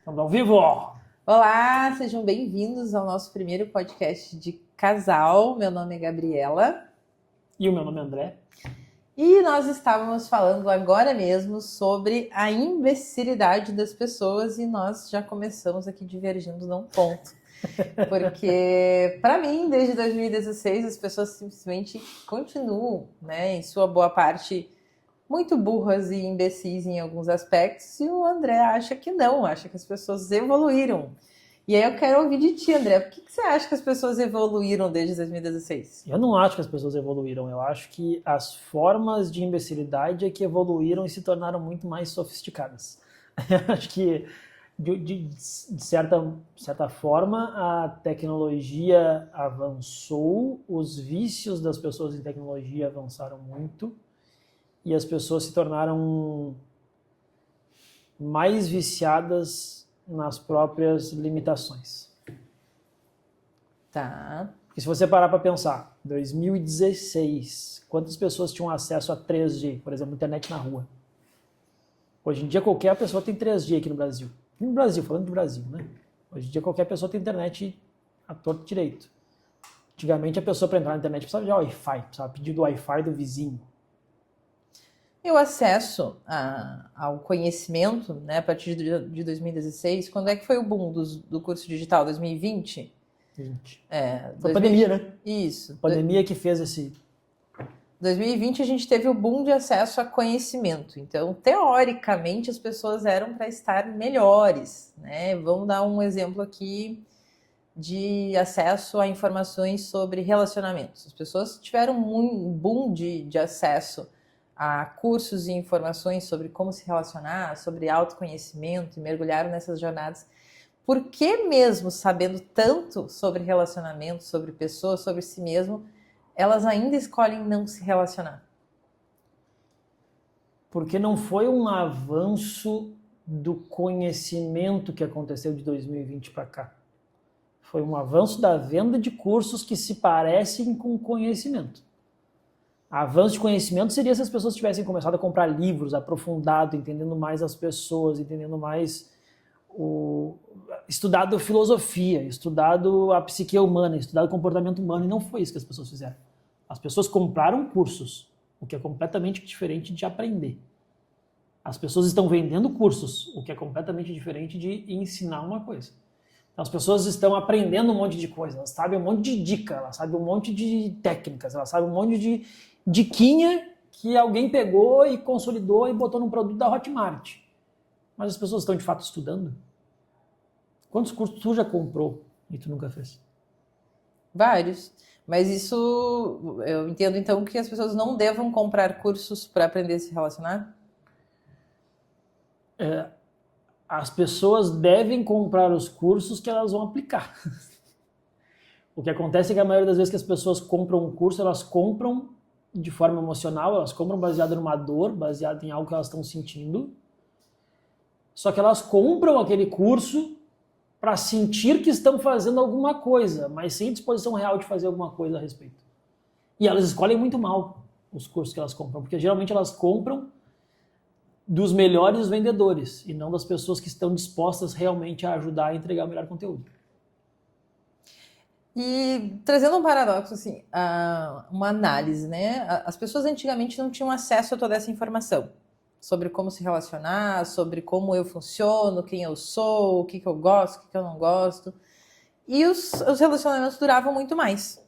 Estamos ao vivo! Olá, sejam bem-vindos ao nosso primeiro podcast de casal. Meu nome é Gabriela. E o meu nome é André. E nós estávamos falando agora mesmo sobre a imbecilidade das pessoas e nós já começamos aqui divergindo num ponto. Porque, para mim, desde 2016, as pessoas simplesmente continuam, em sua boa parte, muito burras e imbecis em alguns aspectos, e o André acha que não, acha que as pessoas evoluíram. E aí eu quero ouvir de ti, André, por que você acha que as pessoas evoluíram desde 2016? Eu não acho que as pessoas evoluíram, eu acho que as formas de imbecilidade é que evoluíram e se tornaram muito mais sofisticadas. Eu acho que, de certa forma, a tecnologia avançou, os vícios das pessoas em tecnologia avançaram muito, e as pessoas se tornaram mais viciadas nas próprias limitações. Tá. Porque se você parar para pensar, 2016, quantas pessoas tinham acesso a 3G, por exemplo, internet na rua? Hoje em dia qualquer pessoa tem 3G aqui no Brasil. No Brasil, falando do Brasil, né? Hoje em dia qualquer pessoa tem internet à torto e direito. Antigamente a pessoa para entrar na internet precisava de Wi-Fi, precisava pedir do Wi-Fi do vizinho. E o acesso ao conhecimento, a partir de 2016, quando é que foi o boom do curso digital? 2020? 20. Foi 2020. Pandemia, né? Isso. Pandemia que fez esse... 2020 a gente teve o boom de acesso a conhecimento. Então, teoricamente, as pessoas eram para estar melhores, né? Vamos dar um exemplo aqui de acesso a informações sobre relacionamentos. As pessoas tiveram um boom de acesso a cursos e informações sobre como se relacionar, sobre autoconhecimento, e mergulharam nessas jornadas. Por que mesmo sabendo tanto sobre relacionamento, sobre pessoas, sobre si mesmo, elas ainda escolhem não se relacionar? Porque não foi um avanço do conhecimento que aconteceu de 2020 para cá. Foi um avanço da venda de cursos que se parecem com conhecimento. Avanço de conhecimento seria se as pessoas tivessem começado a comprar livros, aprofundado, entendendo mais as pessoas, entendendo mais estudado filosofia, estudado a psique humana, estudado o comportamento humano, e não foi isso que as pessoas fizeram. As pessoas compraram cursos, o que é completamente diferente de aprender. As pessoas estão vendendo cursos, o que é completamente diferente de ensinar uma coisa. Então, as pessoas estão aprendendo um monte de coisa, elas sabem um monte de dica, elas sabem um monte de técnicas, elas sabem um monte de diquinha que alguém pegou e consolidou e botou num produto da Hotmart. Mas as pessoas estão de fato estudando? Quantos cursos tu já comprou e tu nunca fez? Vários. Mas isso, eu entendo então que as pessoas não devam comprar cursos para aprender a se relacionar? As pessoas devem comprar os cursos que elas vão aplicar. O que acontece é que a maioria das vezes que as pessoas compram um curso, elas compram de forma emocional, elas compram baseado numa dor, baseado em algo que elas estão sentindo. Só que elas compram aquele curso para sentir que estão fazendo alguma coisa, mas sem disposição real de fazer alguma coisa a respeito. E elas escolhem muito mal os cursos que elas compram, porque geralmente elas compram dos melhores vendedores e não das pessoas que estão dispostas realmente a ajudar a entregar o melhor conteúdo. E trazendo um paradoxo, assim, uma análise, As pessoas antigamente não tinham acesso a toda essa informação sobre como se relacionar, sobre como eu funciono, quem eu sou, o que eu gosto, o que eu não gosto. E os relacionamentos duravam muito mais.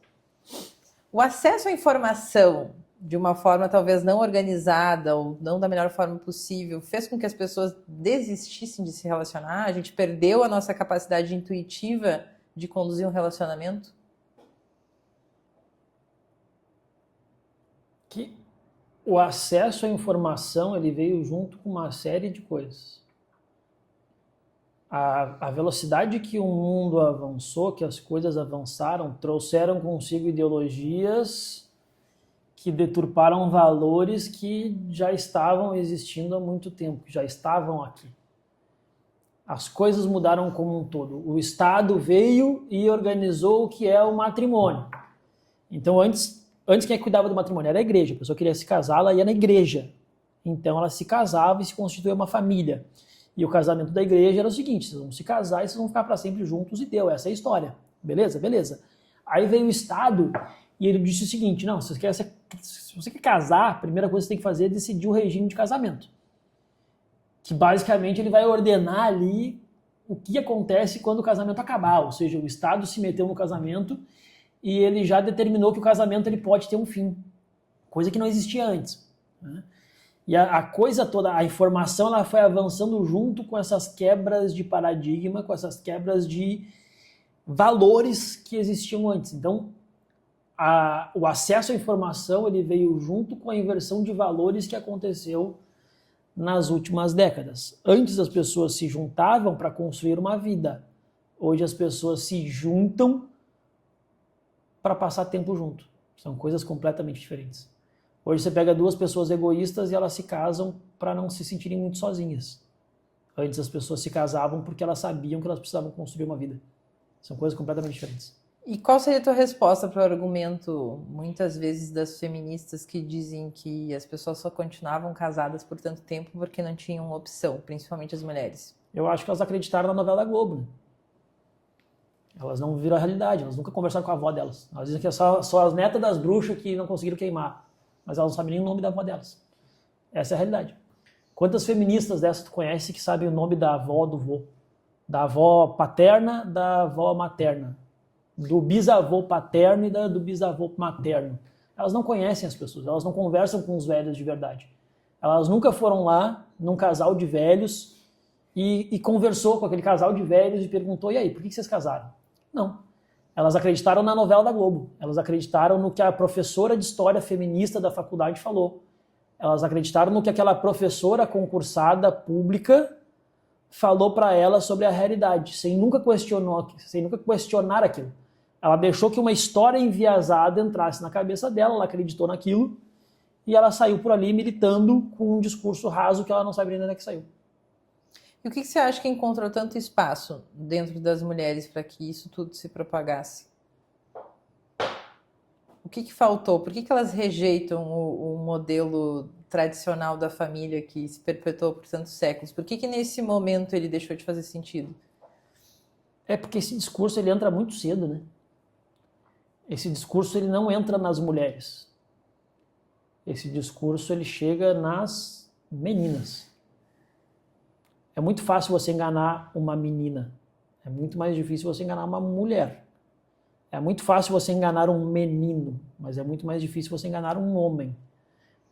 O acesso à informação de uma forma talvez não organizada ou não da melhor forma possível fez com que as pessoas desistissem de se relacionar. A gente perdeu a nossa capacidade intuitiva de conduzir um relacionamento? Que o acesso à informação ele veio junto com uma série de coisas. A velocidade que o mundo avançou, que as coisas avançaram, trouxeram consigo ideologias que deturparam valores que já estavam existindo há muito tempo, que já estavam aqui. As coisas mudaram como um todo. O Estado veio e organizou o que é o matrimônio. Então, antes quem cuidava do matrimônio era a igreja. A pessoa queria se casar, ela ia na igreja. Então, ela se casava e se constituía uma família. E o casamento da igreja era o seguinte, vocês vão se casar e vocês vão ficar para sempre juntos e deu, essa é a história. Beleza? Beleza. Aí veio o Estado e ele disse o seguinte, não, se você quer casar, a primeira coisa que você tem que fazer é decidir o regime de casamento. Que basicamente ele vai ordenar ali o que acontece quando o casamento acabar, ou seja, o Estado se meteu no casamento e ele já determinou que o casamento ele pode ter um fim, coisa que não existia antes, né? E a coisa toda, a informação, ela foi avançando junto com essas quebras de paradigma, com essas quebras de valores que existiam antes. Então, o acesso à informação ele veio junto com a inversão de valores que aconteceu nas últimas décadas. Antes as pessoas se juntavam para construir uma vida. Hoje as pessoas se juntam para passar tempo junto. São coisas completamente diferentes. Hoje você pega duas pessoas egoístas e elas se casam para não se sentirem muito sozinhas. Antes as pessoas se casavam porque elas sabiam que elas precisavam construir uma vida. São coisas completamente diferentes. E qual seria a tua resposta para o argumento, muitas vezes, das feministas que dizem que as pessoas só continuavam casadas por tanto tempo porque não tinham opção, principalmente as mulheres? Eu acho que elas acreditaram na novela da Globo, né? Elas não viram a realidade, elas nunca conversaram com a avó delas. Elas dizem que é só as netas das bruxas que não conseguiram queimar. Mas elas não sabem nem o nome da avó delas. Essa é a realidade. Quantas feministas dessas tu conhece que sabem o nome da avó, do vô? Da avó paterna, da avó materna. Do bisavô paterno e do bisavô materno. Elas não conhecem as pessoas, elas não conversam com os velhos de verdade. Elas nunca foram lá, num casal de velhos, e conversou com aquele casal de velhos e perguntou, e aí, por que vocês casaram? Não. Elas acreditaram na novela da Globo. Elas acreditaram no que a professora de história feminista da faculdade falou. Elas acreditaram no que aquela professora concursada pública falou para elas sobre a realidade, sem nunca questionar aquilo. Ela deixou que uma história enviesada entrasse na cabeça dela, ela acreditou naquilo e ela saiu por ali militando com um discurso raso que ela não sabe nem onde é que saiu. E o que você acha que encontrou tanto espaço dentro das mulheres para que isso tudo se propagasse? O que faltou? Por que elas rejeitam o modelo tradicional da família que se perpetuou por tantos séculos? Por que nesse momento ele deixou de fazer sentido? É porque esse discurso ele entra muito cedo, né? Esse discurso ele não entra nas mulheres. Esse discurso ele chega nas meninas. É muito fácil você enganar uma menina. É muito mais difícil você enganar uma mulher. É muito fácil você enganar um menino, mas é muito mais difícil você enganar um homem.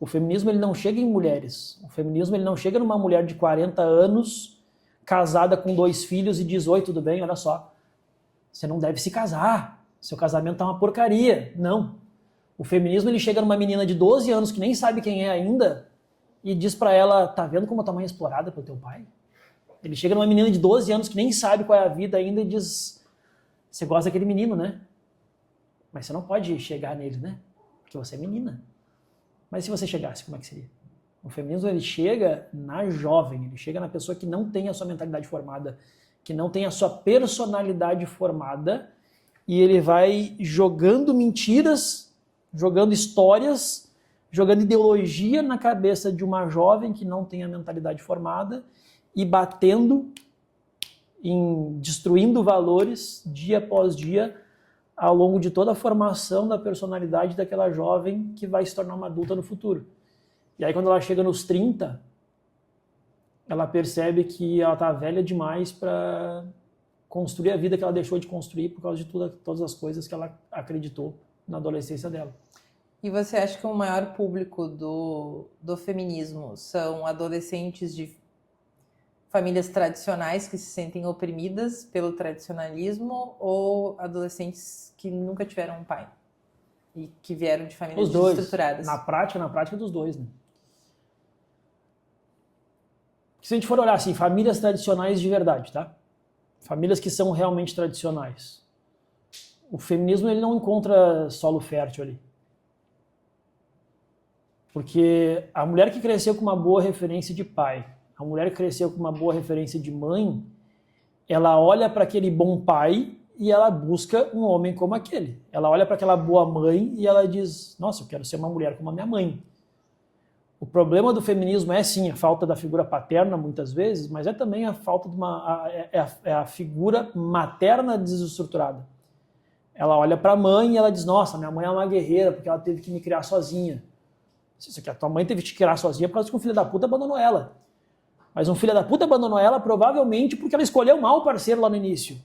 O feminismo ele não chega em mulheres. O feminismo ele não chega numa mulher de 40 anos, casada com 2 filhos e diz, oi, tudo bem? Olha só, você não deve se casar. Seu casamento tá uma porcaria. Não. O feminismo ele chega numa menina de 12 anos que nem sabe quem é ainda e diz pra ela, tá vendo como a tua mãe é explorada pelo teu pai? Ele chega numa menina de 12 anos que nem sabe qual é a vida ainda e diz, você gosta daquele menino, né? Mas você não pode chegar nele, né? Porque você é menina. Mas se você chegasse, como é que seria? O feminismo ele chega na jovem, ele chega na pessoa que não tem a sua mentalidade formada, que não tem a sua personalidade formada, e ele vai jogando mentiras, jogando histórias, jogando ideologia na cabeça de uma jovem que não tem a mentalidade formada e batendo, destruindo valores dia após dia ao longo de toda a formação da personalidade daquela jovem que vai se tornar uma adulta no futuro. E aí quando ela chega nos 30, ela percebe que ela está velha demais para construir a vida que ela deixou de construir por causa de todas as coisas que ela acreditou na adolescência dela. E você acha que o maior público do feminismo são adolescentes de famílias tradicionais que se sentem oprimidas pelo tradicionalismo ou adolescentes que nunca tiveram um pai e que vieram de famílias desestruturadas? Na prática dos dois, né? Se a gente for olhar assim, famílias tradicionais de verdade, tá? Famílias que são realmente tradicionais. O feminismo ele não encontra solo fértil ali. Porque a mulher que cresceu com uma boa referência de pai, a mulher que cresceu com uma boa referência de mãe, ela olha para aquele bom pai e ela busca um homem como aquele. Ela olha para aquela boa mãe e ela diz, nossa, eu quero ser uma mulher como a minha mãe. O problema do feminismo é sim a falta da figura paterna muitas vezes, mas é também a falta de a figura materna desestruturada. Ela olha para a mãe e ela diz, nossa, minha mãe é uma guerreira porque ela teve que me criar sozinha. Isso aqui, a tua mãe teve que te criar sozinha por causa que um filho da puta abandonou ela. Mas um filho da puta abandonou ela provavelmente porque ela escolheu mal o parceiro lá no início.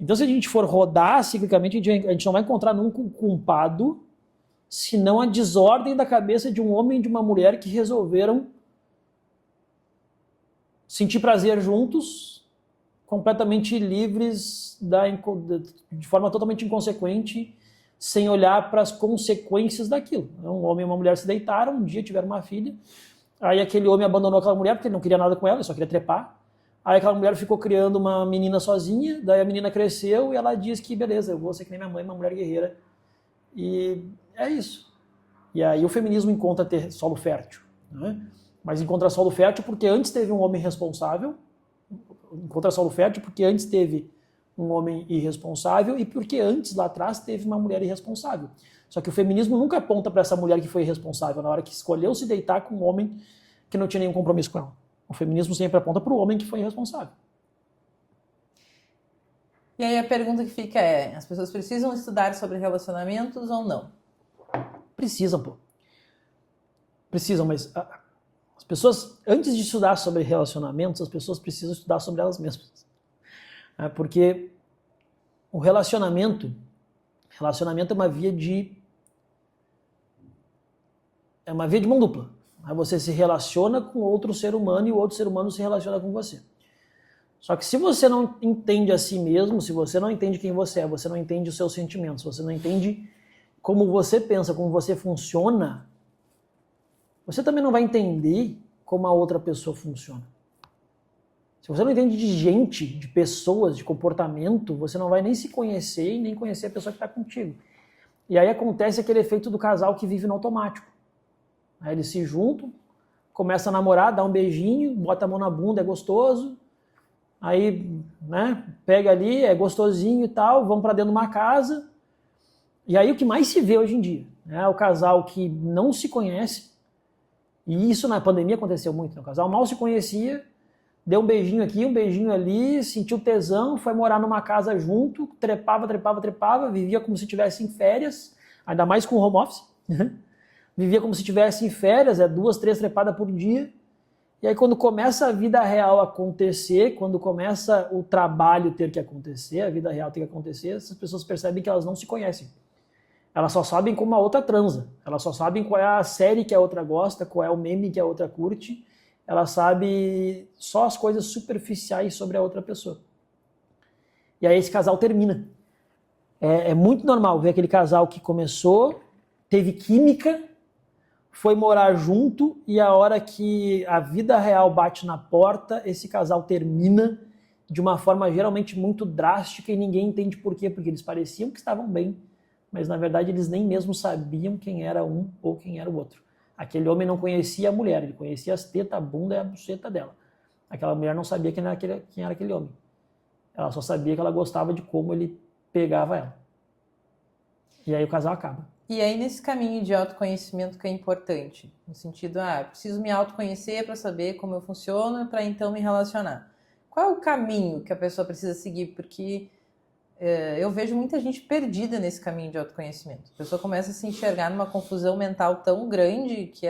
Então se a gente for rodar ciclicamente, a gente não vai encontrar nunca um culpado, senão a desordem da cabeça de um homem e de uma mulher que resolveram sentir prazer juntos, completamente livres, de forma totalmente inconsequente, sem olhar para as consequências daquilo. Um homem e uma mulher se deitaram, um dia tiveram uma filha, aí aquele homem abandonou aquela mulher porque ele não queria nada com ela, ele só queria trepar. Aí aquela mulher ficou criando uma menina sozinha, daí a menina cresceu e ela diz que beleza, eu vou ser que nem minha mãe, uma mulher guerreira. E é isso. E aí o feminismo encontra ter solo fértil, né? Mas encontra solo fértil porque antes teve um homem responsável, encontra solo fértil porque antes teve um homem irresponsável e porque antes, lá atrás, teve uma mulher irresponsável. Só que o feminismo nunca aponta para essa mulher que foi irresponsável na hora que escolheu se deitar com um homem que não tinha nenhum compromisso com ela. O feminismo sempre aponta para o homem que foi irresponsável. E aí a pergunta que fica é, as pessoas precisam estudar sobre relacionamentos ou não? Precisam, pô. Precisam, mas as pessoas, antes de estudar sobre relacionamentos, as pessoas precisam estudar sobre elas mesmas. Porque o relacionamento é uma via de mão dupla. Você se relaciona com outro ser humano e o outro ser humano se relaciona com você. Só que se você não entende a si mesmo, se você não entende quem você é, você não entende os seus sentimentos, você não entende como você pensa, como você funciona, você também não vai entender como a outra pessoa funciona. Se você não entende de gente, de pessoas, de comportamento, você não vai nem se conhecer e nem conhecer a pessoa que está contigo. E aí acontece aquele efeito do casal que vive no automático. Aí eles se juntam, começam a namorar, dá um beijinho, bota a mão na bunda, é gostoso. Aí, né, pega ali, é gostosinho e tal, vão para dentro de uma casa. E aí o que mais se vê hoje em dia, né, é o casal que não se conhece, e isso na pandemia aconteceu muito, né? O casal mal se conhecia, deu um beijinho aqui, um beijinho ali, sentiu tesão, foi morar numa casa junto, trepava, vivia como se estivesse em férias, ainda mais com home office, vivia como se estivesse em férias, 2, 3 trepadas por dia. E aí quando começa a vida real acontecer, quando começa o trabalho ter que acontecer, a vida real ter que acontecer, essas pessoas percebem que elas não se conhecem. Elas só sabem como a outra transa. Elas só sabem qual é a série que a outra gosta, qual é o meme que a outra curte. Ela sabe só as coisas superficiais sobre a outra pessoa. E aí esse casal termina. É muito normal ver aquele casal que começou, teve química, foi morar junto e a hora que a vida real bate na porta, esse casal termina de uma forma geralmente muito drástica e ninguém entende por quê, porque eles pareciam que estavam bem, mas na verdade eles nem mesmo sabiam quem era um ou quem era o outro. Aquele homem não conhecia a mulher, ele conhecia as tetas, a bunda e a buceta dela. Aquela mulher não sabia quem era aquele homem. Ela só sabia que ela gostava de como ele pegava ela. E aí o casal acaba. E aí nesse caminho de autoconhecimento que é importante, no sentido, preciso me autoconhecer para saber como eu funciono para então me relacionar. Qual é o caminho que a pessoa precisa seguir? Porque eu vejo muita gente perdida nesse caminho de autoconhecimento. A pessoa começa a se enxergar numa confusão mental tão grande que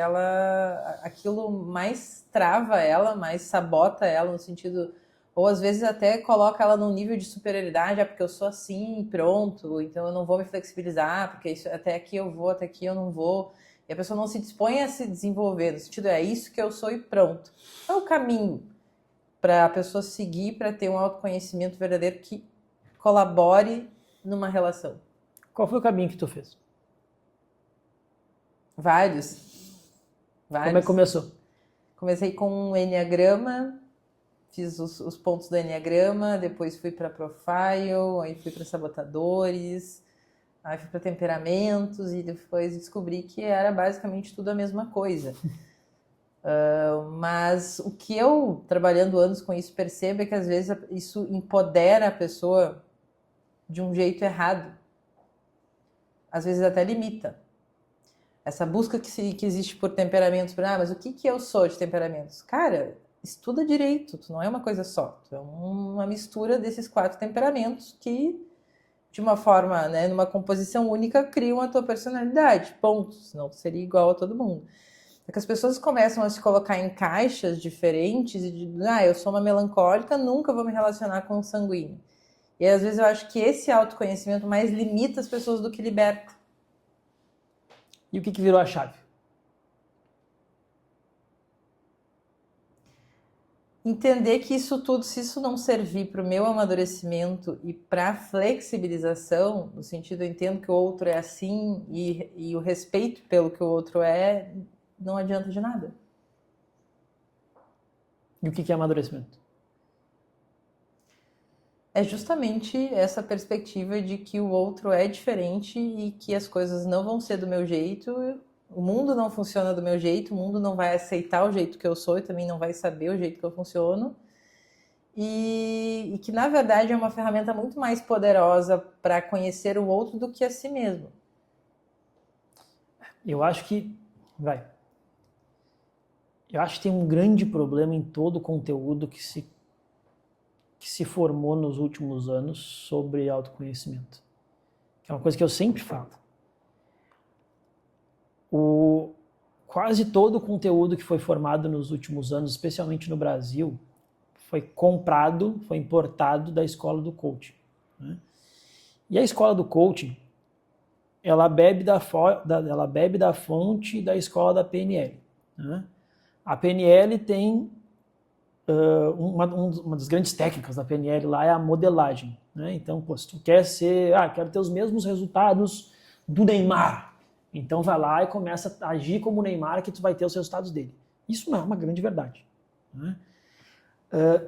aquilo mais trava ela, mais sabota ela no sentido, ou às vezes até coloca ela num nível de superioridade, porque eu sou assim, pronto, então eu não vou me flexibilizar, porque isso, até aqui eu vou, até aqui eu não vou. E a pessoa não se dispõe a se desenvolver, no sentido, é isso que eu sou e pronto. Qual é o caminho para a pessoa seguir para ter um autoconhecimento verdadeiro que colabore numa relação? Qual foi o caminho que tu fez? Vários. Como é que começou? Comecei com um enneagrama, fiz os pontos do enneagrama, depois fui para profile, aí fui para sabotadores, aí fui para temperamentos e depois descobri que era basicamente tudo a mesma coisa. Mas o que eu, trabalhando anos com isso, percebo é que às vezes isso empodera a pessoa de um jeito errado. Às vezes até limita. essa busca que existe por temperamentos, mas o que eu sou de temperamentos? Cara, estuda direito, tu não é uma coisa só, tu é uma mistura desses 4 temperamentos que, de uma forma, né, numa composição única, criam a tua personalidade, ponto, senão tu seria igual a todo mundo. É que as pessoas começam a se colocar em caixas diferentes e eu sou uma melancólica, nunca vou me relacionar com um sanguíneo. E às vezes eu acho que esse autoconhecimento mais limita as pessoas do que liberta. E o que virou a chave? Entender que isso tudo, se isso não servir para o meu amadurecimento e para a flexibilização, no sentido eu entendo que o outro é assim e o respeito pelo que o outro é, não adianta de nada. E o que é amadurecimento? É justamente essa perspectiva de que o outro é diferente e que as coisas não vão ser do meu jeito, o mundo não funciona do meu jeito, o mundo não vai aceitar o jeito que eu sou e também não vai saber o jeito que eu funciono. E que, na verdade, é uma ferramenta muito mais poderosa para conhecer o outro do que a si mesmo. Eu acho que tem um grande problema em todo o conteúdo que se formou nos últimos anos sobre autoconhecimento. Que é uma coisa que eu sempre falo. Quase todo o conteúdo que foi formado nos últimos anos, especialmente no Brasil, foi comprado, foi importado da escola do coaching. Né? E a escola do coaching, ela bebe da fonte da escola da PNL. Né? A PNL tem uma das grandes técnicas da PNL lá é a modelagem. Né? Então, se tu quer quero ter os mesmos resultados do Neymar, então vai lá e começa a agir como o Neymar que tu vai ter os resultados dele. Isso não é uma grande verdade. Né?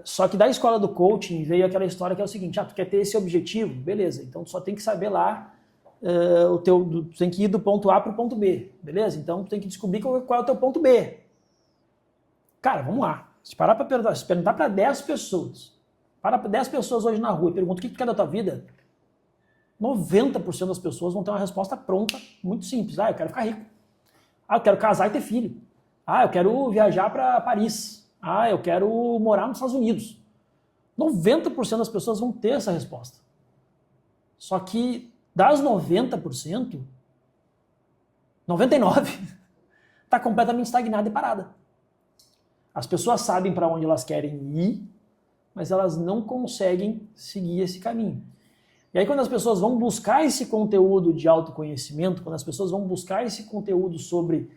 Só que da escola do coaching veio aquela história que é o seguinte, tu quer ter esse objetivo? Beleza, então tu só tem que saber lá, tu tem que ir do ponto A para o ponto B, beleza? Então tu tem que descobrir qual é o teu ponto B. Cara, vamos lá. Se parar para perguntar para 10 pessoas, para 10 pessoas hoje na rua e pergunta o que tu quer da tua vida, 90% das pessoas vão ter uma resposta pronta, muito simples. Eu quero ficar rico. Eu quero casar e ter filho. Eu quero viajar para Paris. Eu quero morar nos Estados Unidos. 90% das pessoas vão ter essa resposta. Só que das 90%, 99% está completamente estagnada e parada. As pessoas sabem para onde elas querem ir, mas elas não conseguem seguir esse caminho. E aí quando as pessoas vão buscar esse conteúdo de autoconhecimento, quando as pessoas vão buscar esse conteúdo sobre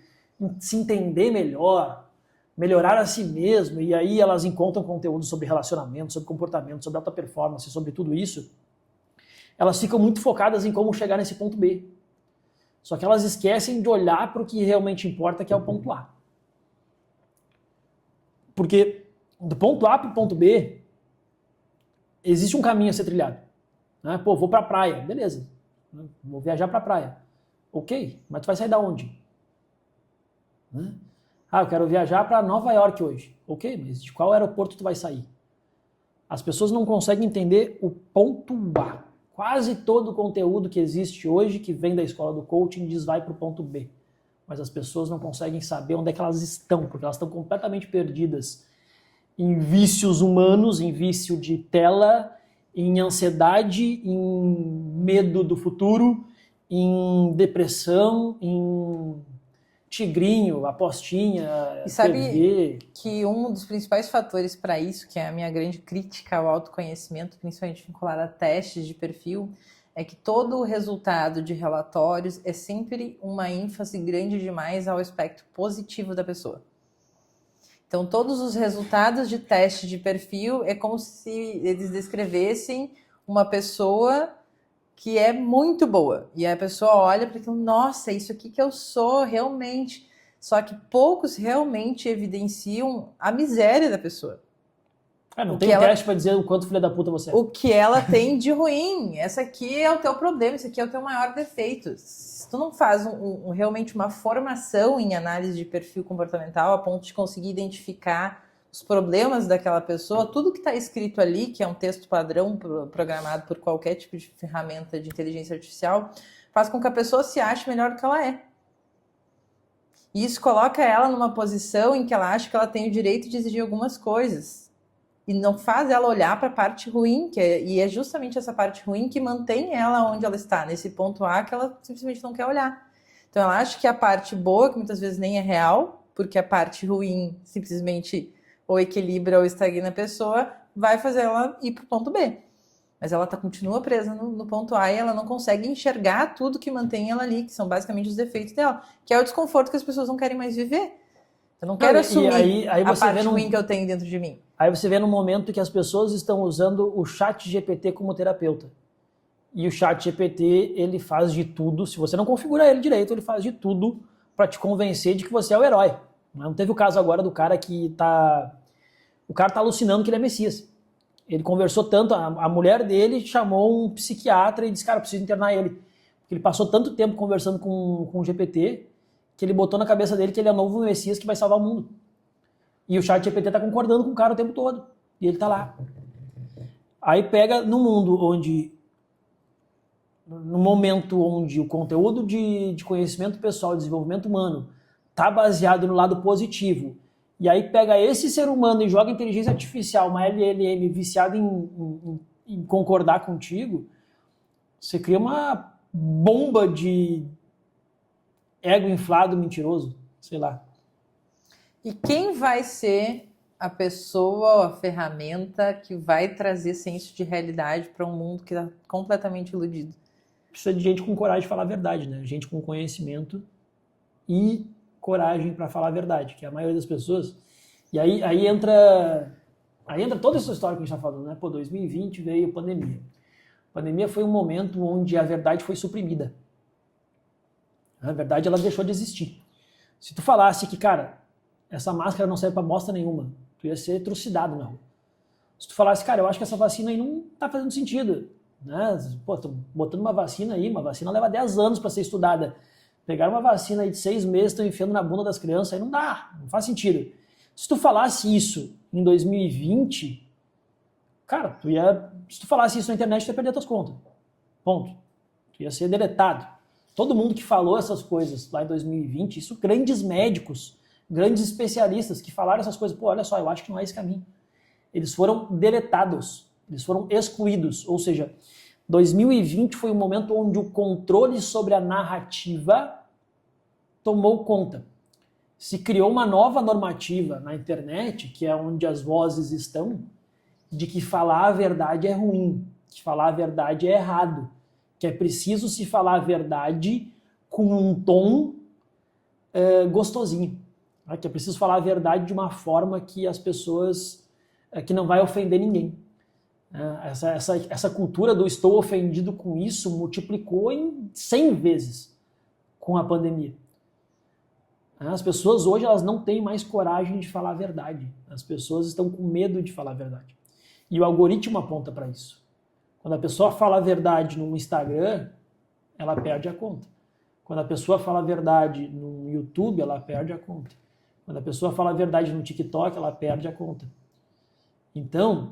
se entender melhor, melhorar a si mesmo, e aí elas encontram conteúdo sobre relacionamento, sobre comportamento, sobre alta performance, sobre tudo isso, elas ficam muito focadas em como chegar nesse ponto B. Só que elas esquecem de olhar para o que realmente importa, que é o ponto A. Porque do ponto A para o ponto B, existe um caminho a ser trilhado. Né? Vou para a praia. Beleza. Vou viajar para a praia. Ok, mas tu vai sair da onde? Né? Eu quero viajar para Nova York hoje. Ok, mas de qual aeroporto tu vai sair? As pessoas não conseguem entender o ponto A. Quase todo o conteúdo que existe hoje, que vem da escola do coaching, vai para o ponto B. Mas as pessoas não conseguem saber onde é que elas estão, porque elas estão completamente perdidas em vícios humanos, em vício de tela, em ansiedade, em medo do futuro, em depressão, em tigrinho, apostinha, e sabe TV. Que um dos principais fatores para isso, que é a minha grande crítica ao autoconhecimento, principalmente vinculado a testes de perfil, é que todo o resultado de relatórios é sempre uma ênfase grande demais ao aspecto positivo da pessoa. Então, todos os resultados de teste de perfil é como se eles descrevessem uma pessoa que é muito boa. E a pessoa olha para aquilo, nossa, isso aqui que eu sou realmente. Só que poucos realmente evidenciam a miséria da pessoa. Não tem teste para dizer o quanto filha da puta você é. O que ela tem de ruim. Essa aqui é o teu problema, esse aqui é o teu maior defeito. Se tu não faz realmente uma formação em análise de perfil comportamental a ponto de conseguir identificar os problemas daquela pessoa, tudo que está escrito ali, que é um texto padrão programado por qualquer tipo de ferramenta de inteligência artificial, faz com que a pessoa se ache melhor do que ela é. E isso coloca ela numa posição em que ela acha que ela tem o direito de exigir algumas coisas. E não faz ela olhar para a parte ruim, e é justamente essa parte ruim que mantém ela onde ela está, nesse ponto A que ela simplesmente não quer olhar. Então ela acha que a parte boa, que muitas vezes nem é real, porque a parte ruim simplesmente ou equilibra ou estagna a pessoa, vai fazer ela ir para o ponto B. Mas ela continua presa no ponto A e ela não consegue enxergar tudo que mantém ela ali, que são basicamente os defeitos dela, que é o desconforto que as pessoas não querem mais viver. Eu não quero assumir a parte ruim que eu tenho dentro de mim. Aí você vê no momento que as pessoas estão usando o chat GPT como terapeuta. E o chat GPT, ele faz de tudo, se você não configura ele direito, ele faz de tudo para te convencer de que você é o herói. Não teve o caso agora do cara que tá... O cara tá alucinando que ele é Messias. Ele conversou tanto, a mulher dele chamou um psiquiatra e disse, cara, eu preciso internar ele. Porque ele passou tanto tempo conversando com o GPT que ele botou na cabeça dele que ele é o novo Messias que vai salvar o mundo. E o chat GPT tá concordando com o cara o tempo todo. E ele tá lá. Aí pega no mundo onde... No momento onde o conteúdo de conhecimento pessoal, desenvolvimento humano, tá baseado no lado positivo, e aí pega esse ser humano e joga inteligência artificial, uma LLM viciada em concordar contigo, você cria uma bomba de ego inflado mentiroso, sei lá. E quem vai ser a pessoa, a ferramenta que vai trazer senso de realidade para um mundo que está completamente iludido? Precisa de gente com coragem de falar a verdade, né? Gente com conhecimento e coragem para falar a verdade, que é a maioria das pessoas. E aí entra toda essa história que a gente está falando, né? Pô, 2020 veio pandemia. A pandemia foi um momento onde a verdade foi suprimida. A verdade, ela deixou de existir. Se tu falasse que, cara, essa máscara não serve para bosta nenhuma, tu ia ser trucidado na rua. Se tu falasse, cara, eu acho que essa vacina aí não tá fazendo sentido, né? Pô, tô botando uma vacina aí, uma vacina leva 10 anos para ser estudada. Pegaram uma vacina aí de 6 meses, estão enfiando na bunda das crianças, aí não dá, não faz sentido. Se tu falasse isso em 2020, cara, se tu falasse isso na internet, tu ia perder tuas contas. Ponto. Tu ia ser deletado. Todo mundo que falou essas coisas lá em 2020, isso grandes médicos, grandes especialistas que falaram essas coisas, pô, olha só, eu acho que não é esse caminho. Eles foram deletados, eles foram excluídos, ou seja, 2020 foi um momento onde o controle sobre a narrativa tomou conta. Se criou uma nova normativa na internet, que é onde as vozes estão, de que falar a verdade é ruim, que falar a verdade é errado, que é preciso se falar a verdade com um tom gostosinho, né? Que é preciso falar a verdade de uma forma que as pessoas, que não vai ofender ninguém. Essa cultura do estou ofendido com isso multiplicou em 100 vezes com a pandemia. As pessoas hoje elas não têm mais coragem de falar a verdade. As pessoas estão com medo de falar a verdade. E o algoritmo aponta para isso. Quando a pessoa fala a verdade no Instagram, ela perde a conta. Quando a pessoa fala a verdade no YouTube, ela perde a conta. Quando a pessoa fala a verdade no TikTok, ela perde a conta. Então,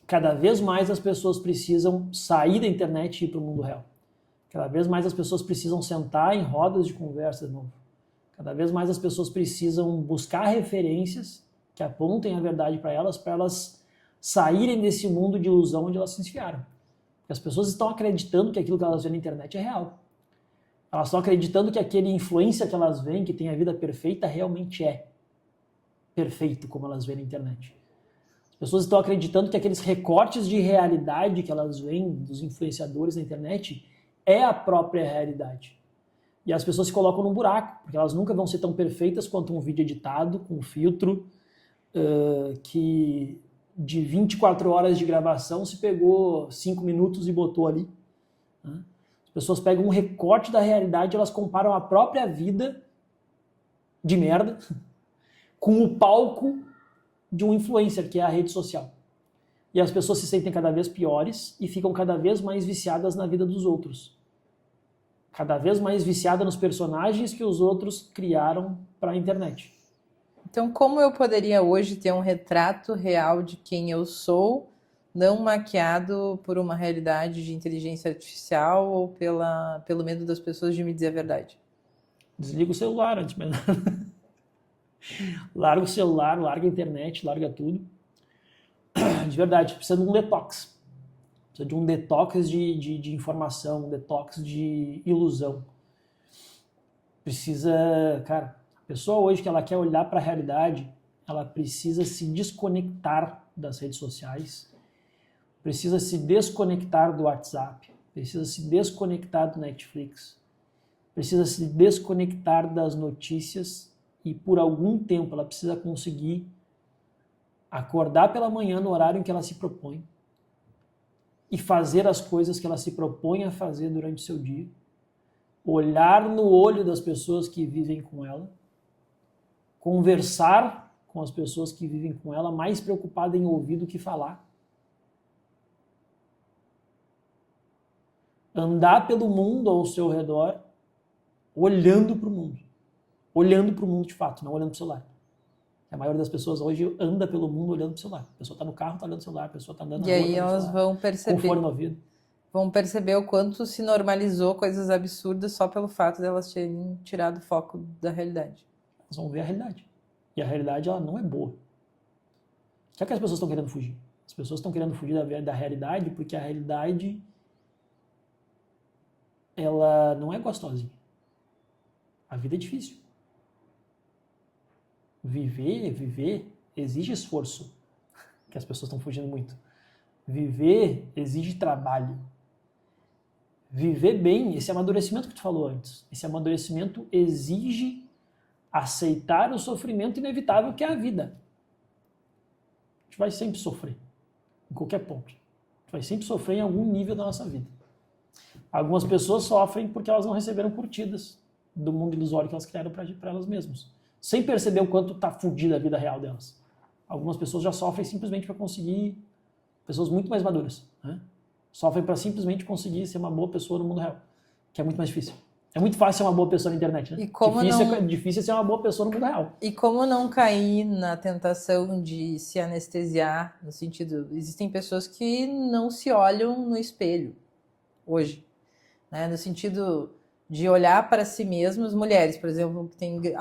cada vez mais as pessoas precisam sair da internet e ir para o mundo real. Cada vez mais as pessoas precisam sentar em rodas de conversa de novo. Cada vez mais as pessoas precisam buscar referências que apontem a verdade para elas saírem desse mundo de ilusão onde elas se enfiaram. Porque as pessoas estão acreditando que aquilo que elas veem na internet é real. Elas estão acreditando que aquele influência que elas veem, que tem a vida perfeita, realmente é perfeito como elas veem na internet. As pessoas estão acreditando que aqueles recortes de realidade que elas veem dos influenciadores na internet é a própria realidade. E as pessoas se colocam num buraco, porque elas nunca vão ser tão perfeitas quanto um vídeo editado, com um filtro, que de 24 horas de gravação se pegou 5 minutos e botou ali. Né? As pessoas pegam um recorte da realidade, elas comparam a própria vida de merda com o palco de um influencer, que é a rede social. E as pessoas se sentem cada vez piores e ficam cada vez mais viciadas na vida dos outros. Cada vez mais viciada nos personagens que os outros criaram para a internet. Então, como eu poderia hoje ter um retrato real de quem eu sou, não maquiado por uma realidade de inteligência artificial ou pelo medo das pessoas de me dizer a verdade? Desliga o celular antes, mas larga o celular, larga a internet, larga tudo. De verdade, precisa de um detox. Precisa de um detox de informação, um detox de ilusão. Precisa, cara, a pessoa hoje que ela quer olhar para a realidade, ela precisa se desconectar das redes sociais, precisa se desconectar do WhatsApp, precisa se desconectar do Netflix, precisa se desconectar das notícias e por algum tempo ela precisa conseguir acordar pela manhã no horário em que ela se propõe e fazer as coisas que ela se propõe a fazer durante o seu dia, olhar no olho das pessoas que vivem com ela, conversar com as pessoas que vivem com ela, mais preocupada em ouvir do que falar. Andar pelo mundo ao seu redor, olhando para o mundo. Olhando para o mundo de fato, não olhando para o celular. A maioria das pessoas hoje anda pelo mundo olhando para o celular. A pessoa está no carro, está olhando o celular. A pessoa está andando na rua, e aí elas vão perceber, com fone no ouvido. Vão perceber o quanto se normalizou coisas absurdas só pelo fato de elas terem tirado o foco da realidade. Elas vão ver a realidade. E a realidade, ela não é boa. O que é que as pessoas estão querendo fugir? As pessoas estão querendo fugir da realidade porque a realidade, ela não é gostosinha. A vida é difícil. Viver exige esforço, que as pessoas estão fugindo muito. Viver exige trabalho. Viver bem, esse amadurecimento que tu falou antes, esse amadurecimento exige aceitar o sofrimento inevitável que é a vida. A gente vai sempre sofrer, em qualquer ponto. A gente vai sempre sofrer em algum nível da nossa vida. Algumas pessoas sofrem porque elas não receberam curtidas do mundo ilusório que elas criaram para elas mesmas, sem perceber o quanto está fodida a vida real delas. Algumas pessoas já sofrem simplesmente para conseguir, pessoas muito mais maduras, né? Sofrem para simplesmente conseguir ser uma boa pessoa no mundo real, que é muito mais difícil. É muito fácil ser uma boa pessoa na internet, né? Difícil é ser uma boa pessoa no mundo real. E como não cair na tentação de se anestesiar, no sentido, existem pessoas que não se olham no espelho hoje, né? No sentido de olhar para si mesmas, mulheres, por exemplo, que têm, sei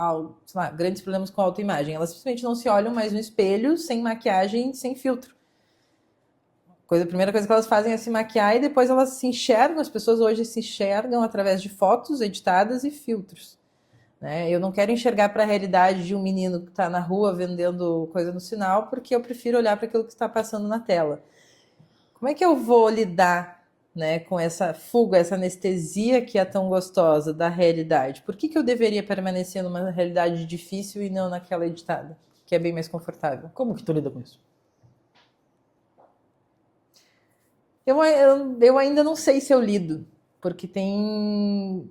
lá, grandes problemas com autoimagem, elas simplesmente não se olham mais no espelho, sem maquiagem, sem filtro. A primeira coisa que elas fazem é se maquiar e depois elas se enxergam, as pessoas hoje se enxergam através de fotos editadas e filtros, né? Eu não quero enxergar para a realidade de um menino que está na rua vendendo coisa no sinal, porque eu prefiro olhar para aquilo que está passando na tela. Como é que eu vou lidar, né, com essa fuga, essa anestesia que é tão gostosa da realidade? Por que eu deveria permanecer numa realidade difícil e não naquela editada, que é bem mais confortável? Como que tu lida com isso? Eu ainda não sei se eu lido, porque tem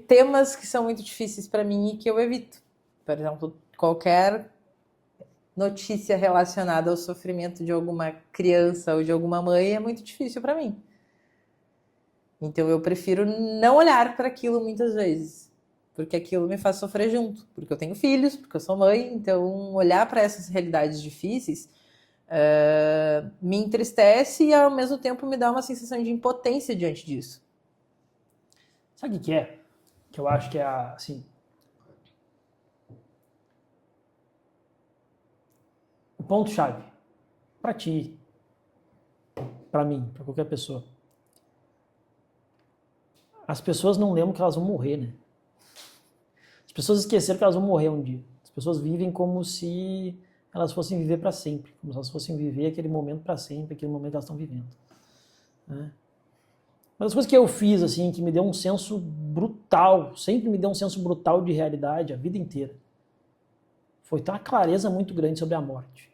temas que são muito difíceis para mim e que eu evito. Por exemplo, qualquer notícia relacionada ao sofrimento de alguma criança ou de alguma mãe é muito difícil para mim. Então eu prefiro não olhar para aquilo muitas vezes, porque aquilo me faz sofrer junto, porque eu tenho filhos, porque eu sou mãe, então olhar para essas realidades difíceis me entristece e ao mesmo tempo me dá uma sensação de impotência diante disso. Sabe o que é? Que eu acho que é assim, o ponto-chave para ti, para mim, para qualquer pessoa. As pessoas não lembram que elas vão morrer, né? As pessoas esqueceram que elas vão morrer um dia. As pessoas vivem como se elas fossem viver para sempre, como se elas fossem viver aquele momento para sempre, aquele momento que elas estão vivendo, né? Uma das coisas que eu fiz, assim, que me deu um senso brutal, sempre me deu um senso brutal de realidade a vida inteira, foi ter uma clareza muito grande sobre a morte.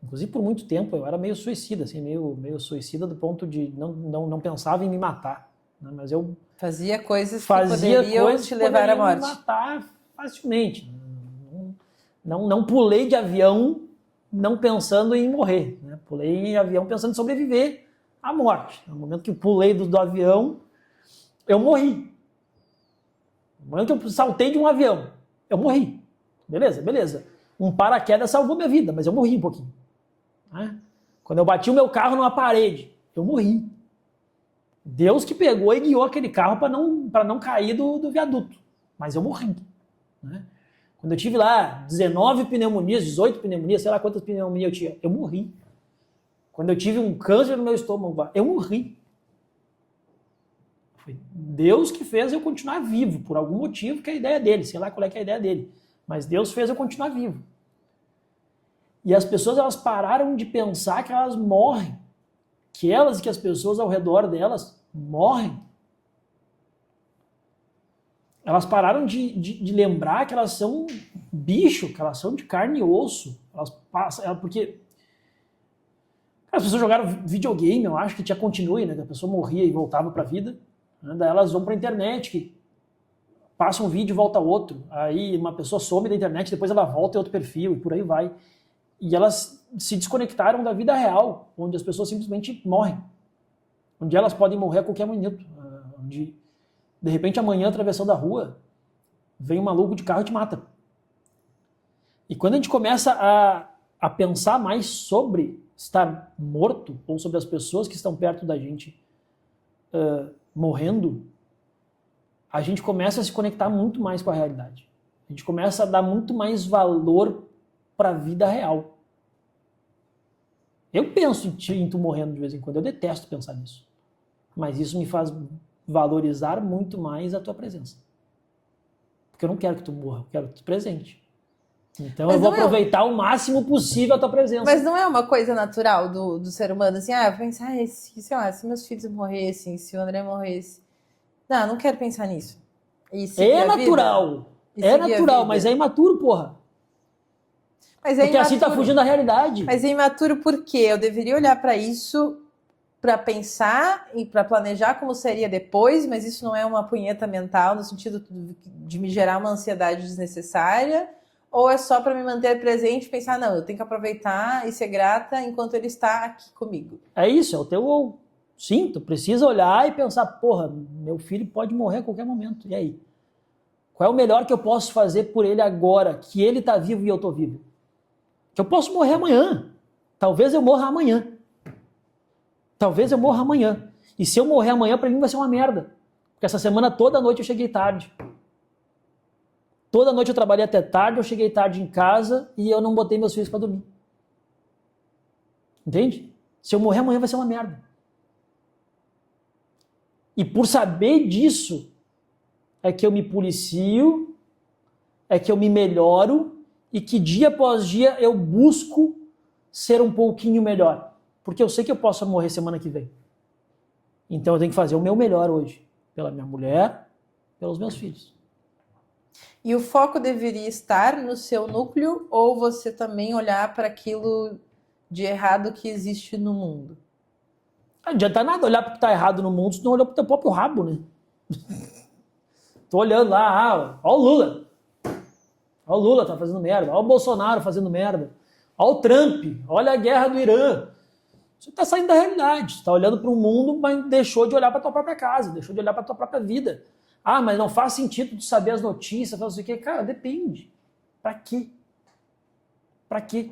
Inclusive, por muito tempo, eu era meio suicida, assim, meio suicida do ponto de não pensava em me matar, né? Mas eu fazia coisas que poderiam te levar à morte. Me matar facilmente. Não pulei de avião não pensando em morrer, né? Pulei em avião pensando em sobreviver à morte. No momento que eu pulei do avião, eu morri. No momento que eu saltei de um avião, eu morri. Beleza. Um paraquedas salvou minha vida, mas eu morri um pouquinho, né? Quando eu bati o meu carro numa parede, eu morri. Deus que pegou e guiou aquele carro para não cair do viaduto, mas eu morri. Né? Quando eu tive lá 19 pneumonias, 18 pneumonias, sei lá quantas pneumonias eu tinha, eu morri. Quando eu tive um câncer no meu estômago, eu morri. Foi Deus que fez eu continuar vivo, por algum motivo que é a ideia dele, sei lá qual é que é a ideia dele. Mas Deus fez eu continuar vivo. E as pessoas, elas pararam de pensar que elas morrem. Que elas e que as pessoas ao redor delas morrem. Elas pararam de lembrar que elas são bicho, que elas são de carne e osso. Porque as pessoas jogaram videogame, eu acho que tinha continue, né? A pessoa morria e voltava para a vida. Né? Daí elas vão para a internet, que passa um vídeo e volta outro. Aí uma pessoa some da internet, depois ela volta em outro perfil e por aí vai. E elas se desconectaram da vida real, onde as pessoas simplesmente morrem. Onde elas podem morrer a qualquer minuto. Onde, de repente, amanhã, atravessando a rua, vem um maluco de carro e te mata. E quando a gente começa a pensar mais sobre estar morto, ou sobre as pessoas que estão perto da gente morrendo, a gente começa a se conectar muito mais com a realidade. A gente começa a dar muito mais valor para a vida real. Eu penso em tu morrendo de vez em quando, eu detesto pensar nisso. Mas isso me faz valorizar muito mais a tua presença. Porque eu não quero que tu morra, eu quero que tu presente. Então eu vou aproveitar o máximo possível a tua presença. Mas não é uma coisa natural do ser humano, assim, pensar, sei lá, se meus filhos morressem, se o André morresse. Não quero pensar nisso. É natural. É natural, mas é imaturo, porra. Mas porque assim tá fugindo da realidade. Mas é imaturo por quê? Eu deveria olhar para isso, para pensar e para planejar como seria depois, mas isso não é uma punheta mental no sentido de me gerar uma ansiedade desnecessária, ou é só para me manter presente e pensar, não, eu tenho que aproveitar e ser grata enquanto ele está aqui comigo. É isso, é o teu... Sim, tu precisa olhar e pensar, porra, meu filho pode morrer a qualquer momento, e aí? Qual é o melhor que eu posso fazer por ele agora, que ele tá vivo e eu tô vivo? Que eu posso morrer amanhã. Talvez eu morra amanhã. Talvez eu morra amanhã. E se eu morrer amanhã, pra mim vai ser uma merda. Porque essa semana toda noite eu cheguei tarde. Toda noite eu trabalhei até tarde, eu cheguei tarde em casa e eu não botei meus filhos pra dormir. Entende? Se eu morrer amanhã vai ser uma merda. E por saber disso, é que eu me policio, é que eu me melhoro, e que dia após dia eu busco ser um pouquinho melhor. Porque eu sei que eu posso morrer semana que vem. Então eu tenho que fazer o meu melhor hoje. Pela minha mulher, pelos meus filhos. E o foco deveria estar no seu núcleo ou você também olhar para aquilo de errado que existe no mundo? Não adianta nada olhar para o que está errado no mundo se não olhar para o teu próprio rabo, né? Tô olhando lá, ó o Lula. Olha o Lula tá fazendo merda, olha o Bolsonaro fazendo merda, olha o Trump, olha a guerra do Irã. Você está saindo da realidade, você está olhando para o mundo, mas deixou de olhar para a tua própria casa, deixou de olhar para a tua própria vida. Mas não faz sentido tu saber as notícias, fazer o quê? Cara, depende. Para quê? Para quê?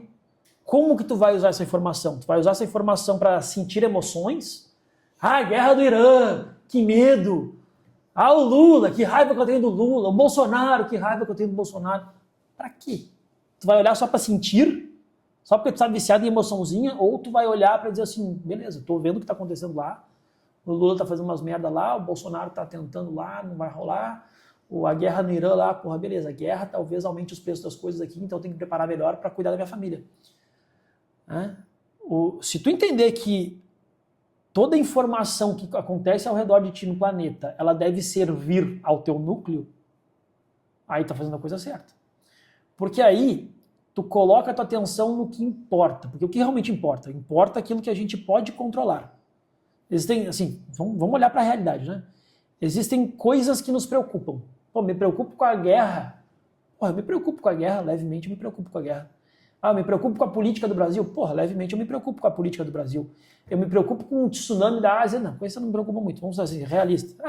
Como que tu vai usar essa informação? Tu vai usar essa informação para sentir emoções? Guerra do Irã, que medo. O Lula, que raiva que eu tenho do Lula. O Bolsonaro, que raiva que eu tenho do Bolsonaro. Pra quê? Tu vai olhar só pra sentir? Só porque tu tá viciado em emoçãozinha? Ou tu vai olhar pra dizer assim, beleza, tô vendo o que tá acontecendo lá, o Lula tá fazendo umas merda lá, o Bolsonaro tá tentando lá, não vai rolar, a guerra no Irã lá, porra, beleza, a guerra talvez aumente os preços das coisas aqui, então eu tenho que preparar melhor pra cuidar da minha família. Se tu entender que toda informação que acontece ao redor de ti no planeta, ela deve servir ao teu núcleo, aí tá fazendo a coisa certa. Porque aí, tu coloca a tua atenção no que importa. Porque o que realmente importa? Importa aquilo que a gente pode controlar. Existem, assim, vamos olhar para a realidade, né? Existem coisas que nos preocupam. Me preocupo com a guerra. Eu me preocupo com a guerra, levemente eu me preocupo com a guerra. Eu me preocupo com a política do Brasil. Levemente eu me preocupo com a política do Brasil. Eu me preocupo com o tsunami da Ásia. Não, com isso eu não me preocupo muito. Vamos ser assim, realista.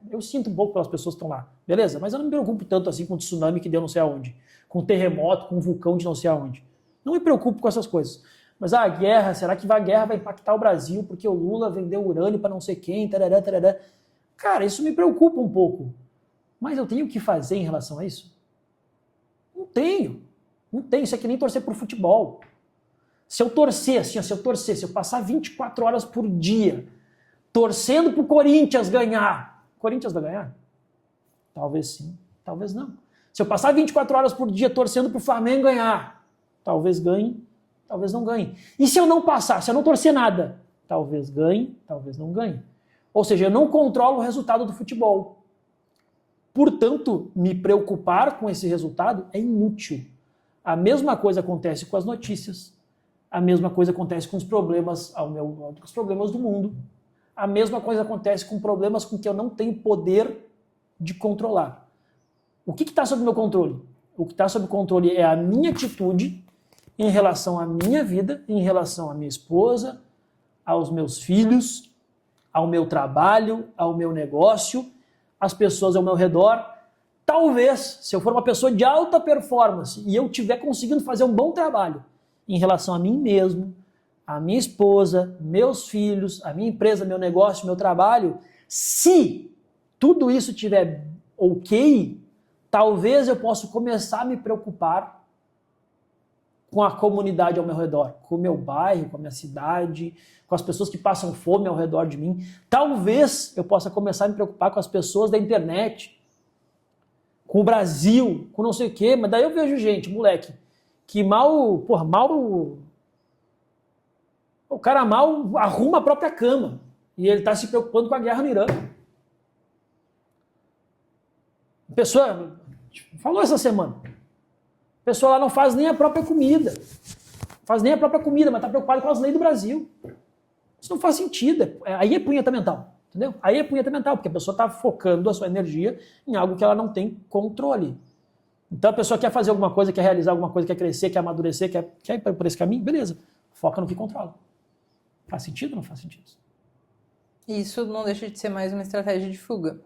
Eu sinto um pouco pelas pessoas que estão lá. Beleza? Mas eu não me preocupo tanto assim com o tsunami que deu não sei aonde. Com o terremoto, com o vulcão de não sei aonde. Não me preocupo com essas coisas. Mas a guerra, será que a guerra vai impactar o Brasil porque o Lula vendeu urânio para não sei quem? Tarará, tarará. Cara, isso me preocupa um pouco. Mas eu tenho o que fazer em relação a isso? Não tenho. Não tenho. Isso é que nem torcer por futebol. Se eu torcer, assim, se eu passar 24 horas por dia torcendo pro Corinthians ganhar, o Corinthians vai ganhar? Talvez sim, talvez não. Se eu passar 24 horas por dia torcendo pro Flamengo ganhar, talvez ganhe, talvez não ganhe. E se eu não passar, se eu não torcer nada, talvez ganhe, talvez não ganhe. Ou seja, eu não controlo o resultado do futebol. Portanto, me preocupar com esse resultado é inútil. A mesma coisa acontece com as notícias. A mesma coisa acontece com os problemas os problemas do mundo. A mesma coisa acontece com problemas com que eu não tenho poder de controlar. O que está sob meu controle? O que está sob controle é a minha atitude em relação à minha vida, em relação à minha esposa, aos meus filhos, ao meu trabalho, ao meu negócio, às pessoas ao meu redor. Talvez, se eu for uma pessoa de alta performance e eu estiver conseguindo fazer um bom trabalho em relação a mim mesmo, a minha esposa, meus filhos, a minha empresa, meu negócio, meu trabalho, se tudo isso estiver ok, talvez eu possa começar a me preocupar com a comunidade ao meu redor, com o meu bairro, com a minha cidade, com as pessoas que passam fome ao redor de mim. Talvez eu possa começar a me preocupar com as pessoas da internet, com o Brasil, com não sei o quê, mas daí eu vejo gente, moleque, que o cara mal arruma a própria cama e ele está se preocupando com a guerra no Irã. A pessoa falou essa semana, a pessoa lá não faz nem a própria comida, mas está preocupada com as leis do Brasil. Isso não faz sentido, aí é punheta mental, entendeu? Aí é punheta mental, porque a pessoa está focando a sua energia em algo que ela não tem controle. Então a pessoa quer fazer alguma coisa, quer realizar alguma coisa, quer crescer, quer amadurecer, quer ir por esse caminho, beleza. Foca no que controla. Faz sentido ou não faz sentido? Isso não deixa de ser mais uma estratégia de fuga.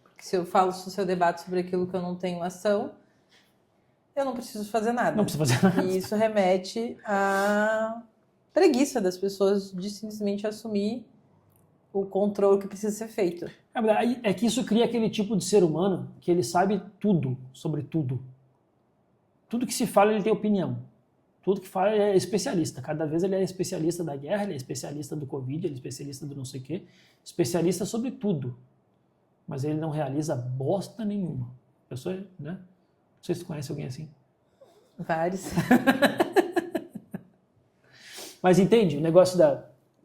Porque se eu debato sobre aquilo que eu não tenho ação, eu não preciso fazer nada. Não precisa fazer nada. E isso remete à preguiça das pessoas de simplesmente assumir o controle que precisa ser feito. É que isso cria aquele tipo de ser humano que ele sabe tudo sobre tudo. Tudo que se fala ele tem opinião. Tudo que fala ele é especialista. Cada vez ele é especialista da guerra, ele é especialista do Covid, ele é especialista do não sei o quê. Especialista sobre tudo. Mas ele não realiza bosta nenhuma. Pessoa, né? Não sei se tu conhece alguém assim. Vários. Mas entende? O negócio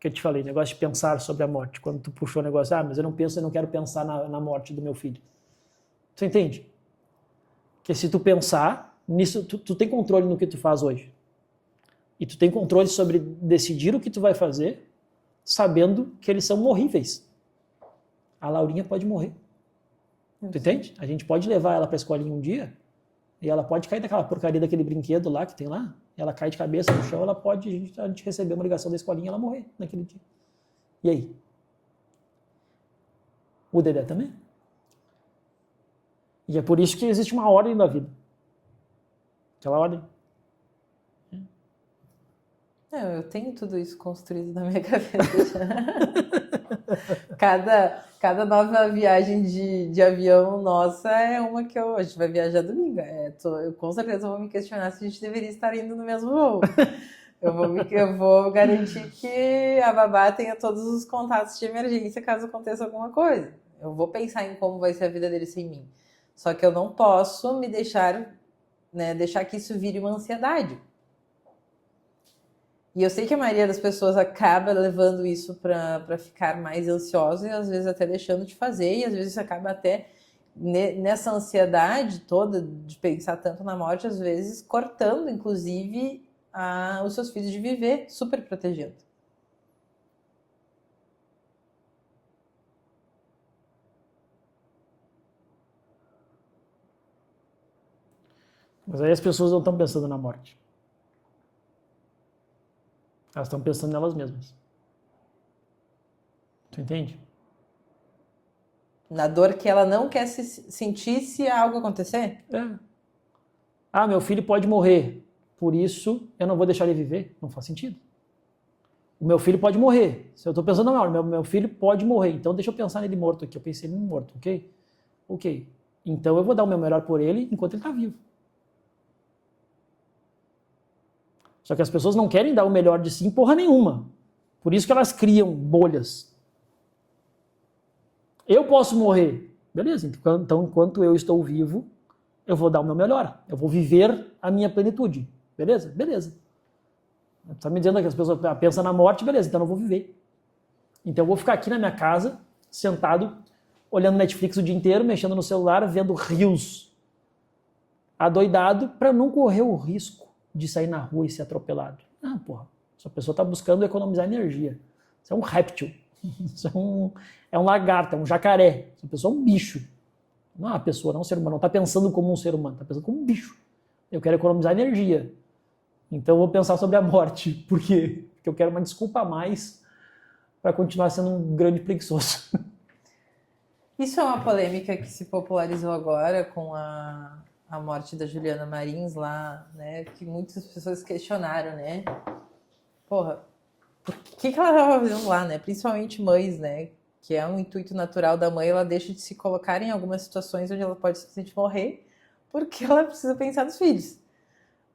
que eu te falei, negócio de pensar sobre a morte. Quando tu puxou o negócio, mas eu não quero pensar na morte do meu filho. Tu entende? Que se tu pensar nisso, tu tem controle no que tu faz hoje. E tu tem controle sobre decidir o que tu vai fazer, sabendo que eles são morríveis. A Laurinha pode morrer. Tu entende? A gente pode levar ela pra escolinha um dia e ela pode cair daquela porcaria daquele brinquedo lá que tem lá. Ela cai de cabeça no chão, a gente receber uma ligação da escolinha e ela morrer naquele dia. E aí? O Dedé também. E é por isso que existe uma ordem da vida. Aquela ordem. Eu tenho tudo isso construído na minha cabeça. Cada nova viagem de avião nossa é uma que a gente vai viajar domingo. Eu com certeza vou me questionar se a gente deveria estar indo no mesmo voo. Eu vou garantir que a babá tenha todos os contatos de emergência caso aconteça alguma coisa. Eu vou pensar em como vai ser a vida dele sem mim. Só que eu não posso me deixar que isso vire uma ansiedade. E eu sei que a maioria das pessoas acaba levando isso para ficar mais ansiosa e às vezes até deixando de fazer, e às vezes acaba até nessa ansiedade toda de pensar tanto na morte, às vezes cortando, inclusive, os seus filhos de viver, super protegendo. Mas aí as pessoas não estão pensando na morte. Elas estão pensando nelas mesmas. Tu entende? Na dor que ela não quer se sentir se algo acontecer? É. Meu filho pode morrer, por isso eu não vou deixar ele viver. Não faz sentido. O meu filho pode morrer. Se eu estou pensando, não, meu filho pode morrer, então deixa eu pensar nele morto aqui. Eu pensei nele morto, ok? Ok. Então eu vou dar o meu melhor por ele enquanto ele está vivo. Só que as pessoas não querem dar o melhor de si em porra nenhuma. Por isso que elas criam bolhas. Eu posso morrer. Beleza, então enquanto eu estou vivo, eu vou dar o meu melhor. Eu vou viver a minha plenitude. Beleza? Beleza. Está me dizendo que as pessoas pensam na morte, beleza, então eu não vou viver. Então eu vou ficar aqui na minha casa, sentado, olhando Netflix o dia inteiro, mexendo no celular, vendo reels adoidado, para não correr o risco de sair na rua e ser atropelado. Ah, porra, essa pessoa está buscando economizar energia. Isso é um réptil. Isso é um lagarto, é um jacaré. Essa pessoa é um bicho. Não é uma pessoa, não é um ser humano. Não está pensando como um ser humano, está pensando como um bicho. Eu quero economizar energia. Então eu vou pensar sobre a morte. Por quê? Porque eu quero uma desculpa a mais para continuar sendo um grande preguiçoso. Isso é uma polêmica que se popularizou agora com a morte da Juliana Marins lá, né? Que muitas pessoas questionaram, né? Porra, o que ela estava fazendo lá, né? Principalmente mães, né? Que é um intuito natural da mãe, ela deixa de se colocar em algumas situações onde ela pode simplesmente morrer, porque ela precisa pensar nos filhos.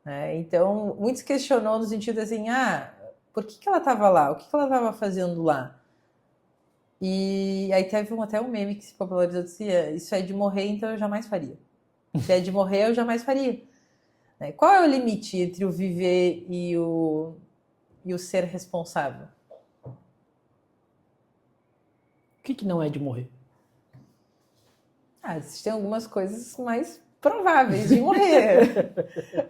Né? Então, muitos questionou no sentido assim, por que ela estava lá? O que ela estava fazendo lá? E aí teve até um meme que se popularizou, dizia, isso é de morrer, então eu jamais faria. Se é de morrer, eu jamais faria. Né? Qual é o limite entre o viver e o ser responsável? O que não é de morrer? Existem algumas coisas mais prováveis de morrer.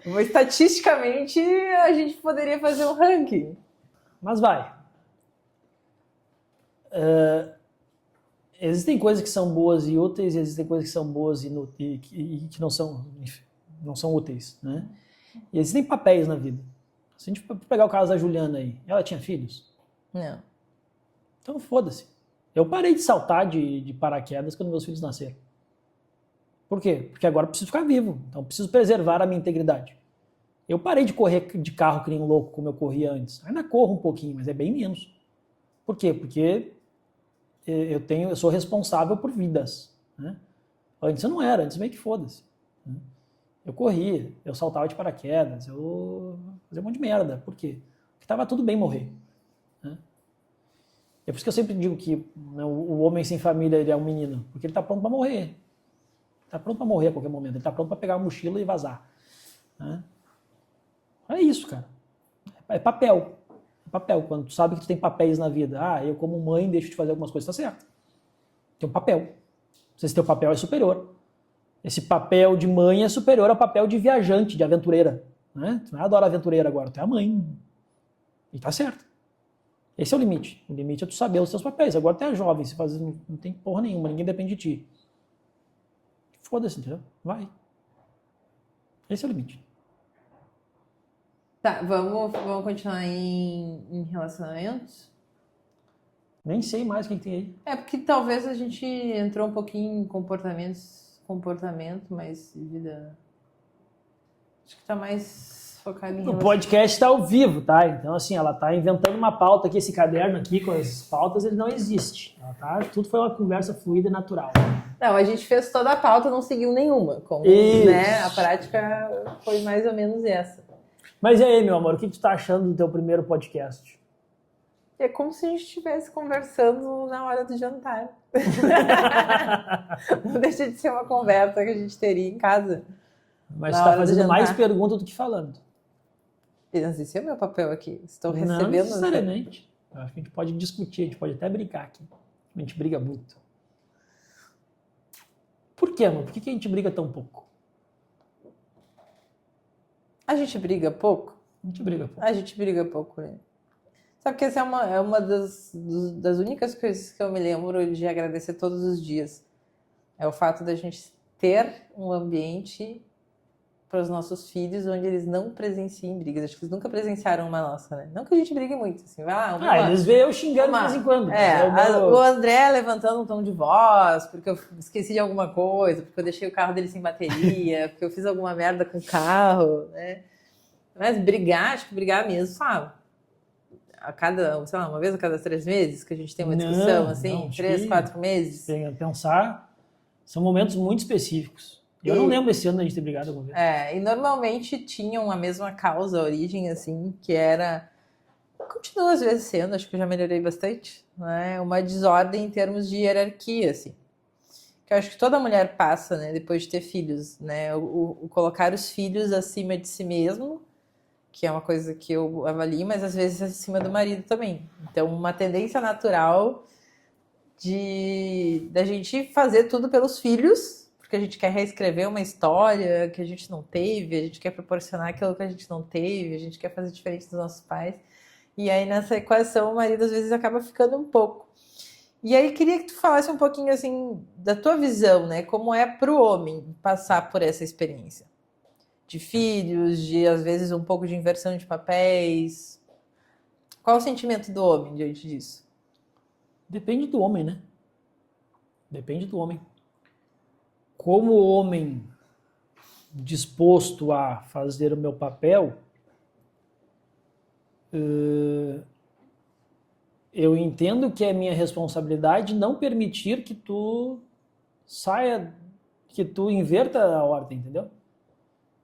Mas, estatisticamente, a gente poderia fazer um ranking. Mas vai. Existem coisas que são boas e úteis, e existem coisas que são boas e que não são úteis, né? E existem papéis na vida. Se a gente pegar o caso da Juliana aí, ela tinha filhos? Não. Então foda-se. Eu parei de saltar de paraquedas quando meus filhos nasceram. Por quê? Porque agora eu preciso ficar vivo, então eu preciso preservar a minha integridade. Eu parei de correr de carro que nem um louco como eu corria antes. Ainda corro um pouquinho, mas é bem menos. Por quê? Porque eu sou responsável por vidas. Né? Antes eu não era, antes meio que foda-se. Né? Eu corria, eu saltava de paraquedas, eu fazia um monte de merda. Por quê? Porque estava tudo bem morrer. Né? É por isso que eu sempre digo que né, o homem sem família ele é um menino, porque ele está pronto para morrer. Está pronto para morrer a qualquer momento, ele está pronto para pegar a mochila e vazar. Né? É isso, cara. É papel. É papel. Quando tu sabe que tu tem papéis na vida, eu como mãe deixo de fazer algumas coisas, tá certo. Tem um papel. Não sei se teu papel é superior. Esse papel de mãe é superior ao papel de viajante, de aventureira. Né? Tu não adora aventureira agora, tu é a mãe. E tá certo. Esse é o limite. O limite é tu saber os teus papéis. Agora tu é jovem, não tem porra nenhuma, ninguém depende de ti. Foda-se, entendeu? Vai. Esse é o limite. Tá, vamos continuar em relacionamentos? Nem sei mais quem tem aí. Porque talvez a gente entrou um pouquinho em comportamento, mas vida... Acho que tá mais focado em O podcast tá ao vivo, tá? Então, assim, ela tá inventando uma pauta aqui, esse caderno aqui com as pautas, ele não existe. Tudo foi uma conversa fluida e natural. Não, a gente fez toda a pauta, não seguiu nenhuma. Né? A prática foi mais ou menos essa. Mas e aí, meu amor, o que tu tá achando do teu primeiro podcast? É como se a gente estivesse conversando na hora do jantar. Não deixa de ser uma conversa que a gente teria em casa. Mas você tá fazendo mais perguntas do que falando. Esse é o meu papel aqui. Estou recebendo... Não necessariamente. Eu acho que a gente pode discutir, a gente pode até brincar aqui. A gente briga muito. Por quê, amor? Por que a gente briga tão pouco? A gente briga pouco? A gente briga pouco. A gente briga pouco, né? Sabe que essa é uma das únicas coisas que eu me lembro de agradecer todos os dias. É o fato da gente ter um ambiente para os nossos filhos onde eles não presenciem brigas. Acho que eles nunca presenciaram uma nossa, né? Não que a gente brigue muito, assim, eles veem eu xingando de vez em quando. O André levantando um tom de voz, porque eu esqueci de alguma coisa, porque eu deixei o carro dele sem bateria, porque eu fiz alguma merda com o carro, né? Mas brigar, acho que brigar mesmo, sabe? Uma vez a cada 3 meses que a gente tem uma discussão, assim, 3, 4 meses. Pensar, São momentos muito específicos. Eu não lembro esse ano da gente ter brigado alguma vez. E normalmente tinham a mesma causa, a origem, assim, que era... Continua às vezes sendo, acho que eu já melhorei bastante, né? Uma desordem em termos de hierarquia, assim. Que eu acho que toda mulher passa, né, depois de ter filhos, né? O colocar os filhos acima de si mesmo, que é uma coisa que eu avalio, mas às vezes acima do marido também. Então, uma tendência natural da gente fazer tudo pelos filhos, porque a gente quer reescrever uma história que a gente não teve, a gente quer proporcionar aquilo que a gente não teve, a gente quer fazer diferente dos nossos pais. E aí, nessa equação, o marido às vezes acaba ficando um pouco. E aí, queria que tu falasse um pouquinho, assim, da tua visão, né? Como é para o homem passar por essa experiência? De filhos, de, às vezes, um pouco de inversão de papéis. Qual o sentimento do homem diante disso? Depende do homem, né? Depende do homem. Como homem disposto a fazer o meu papel, eu entendo que é minha responsabilidade não permitir que tu saia, que tu inverta a ordem, entendeu?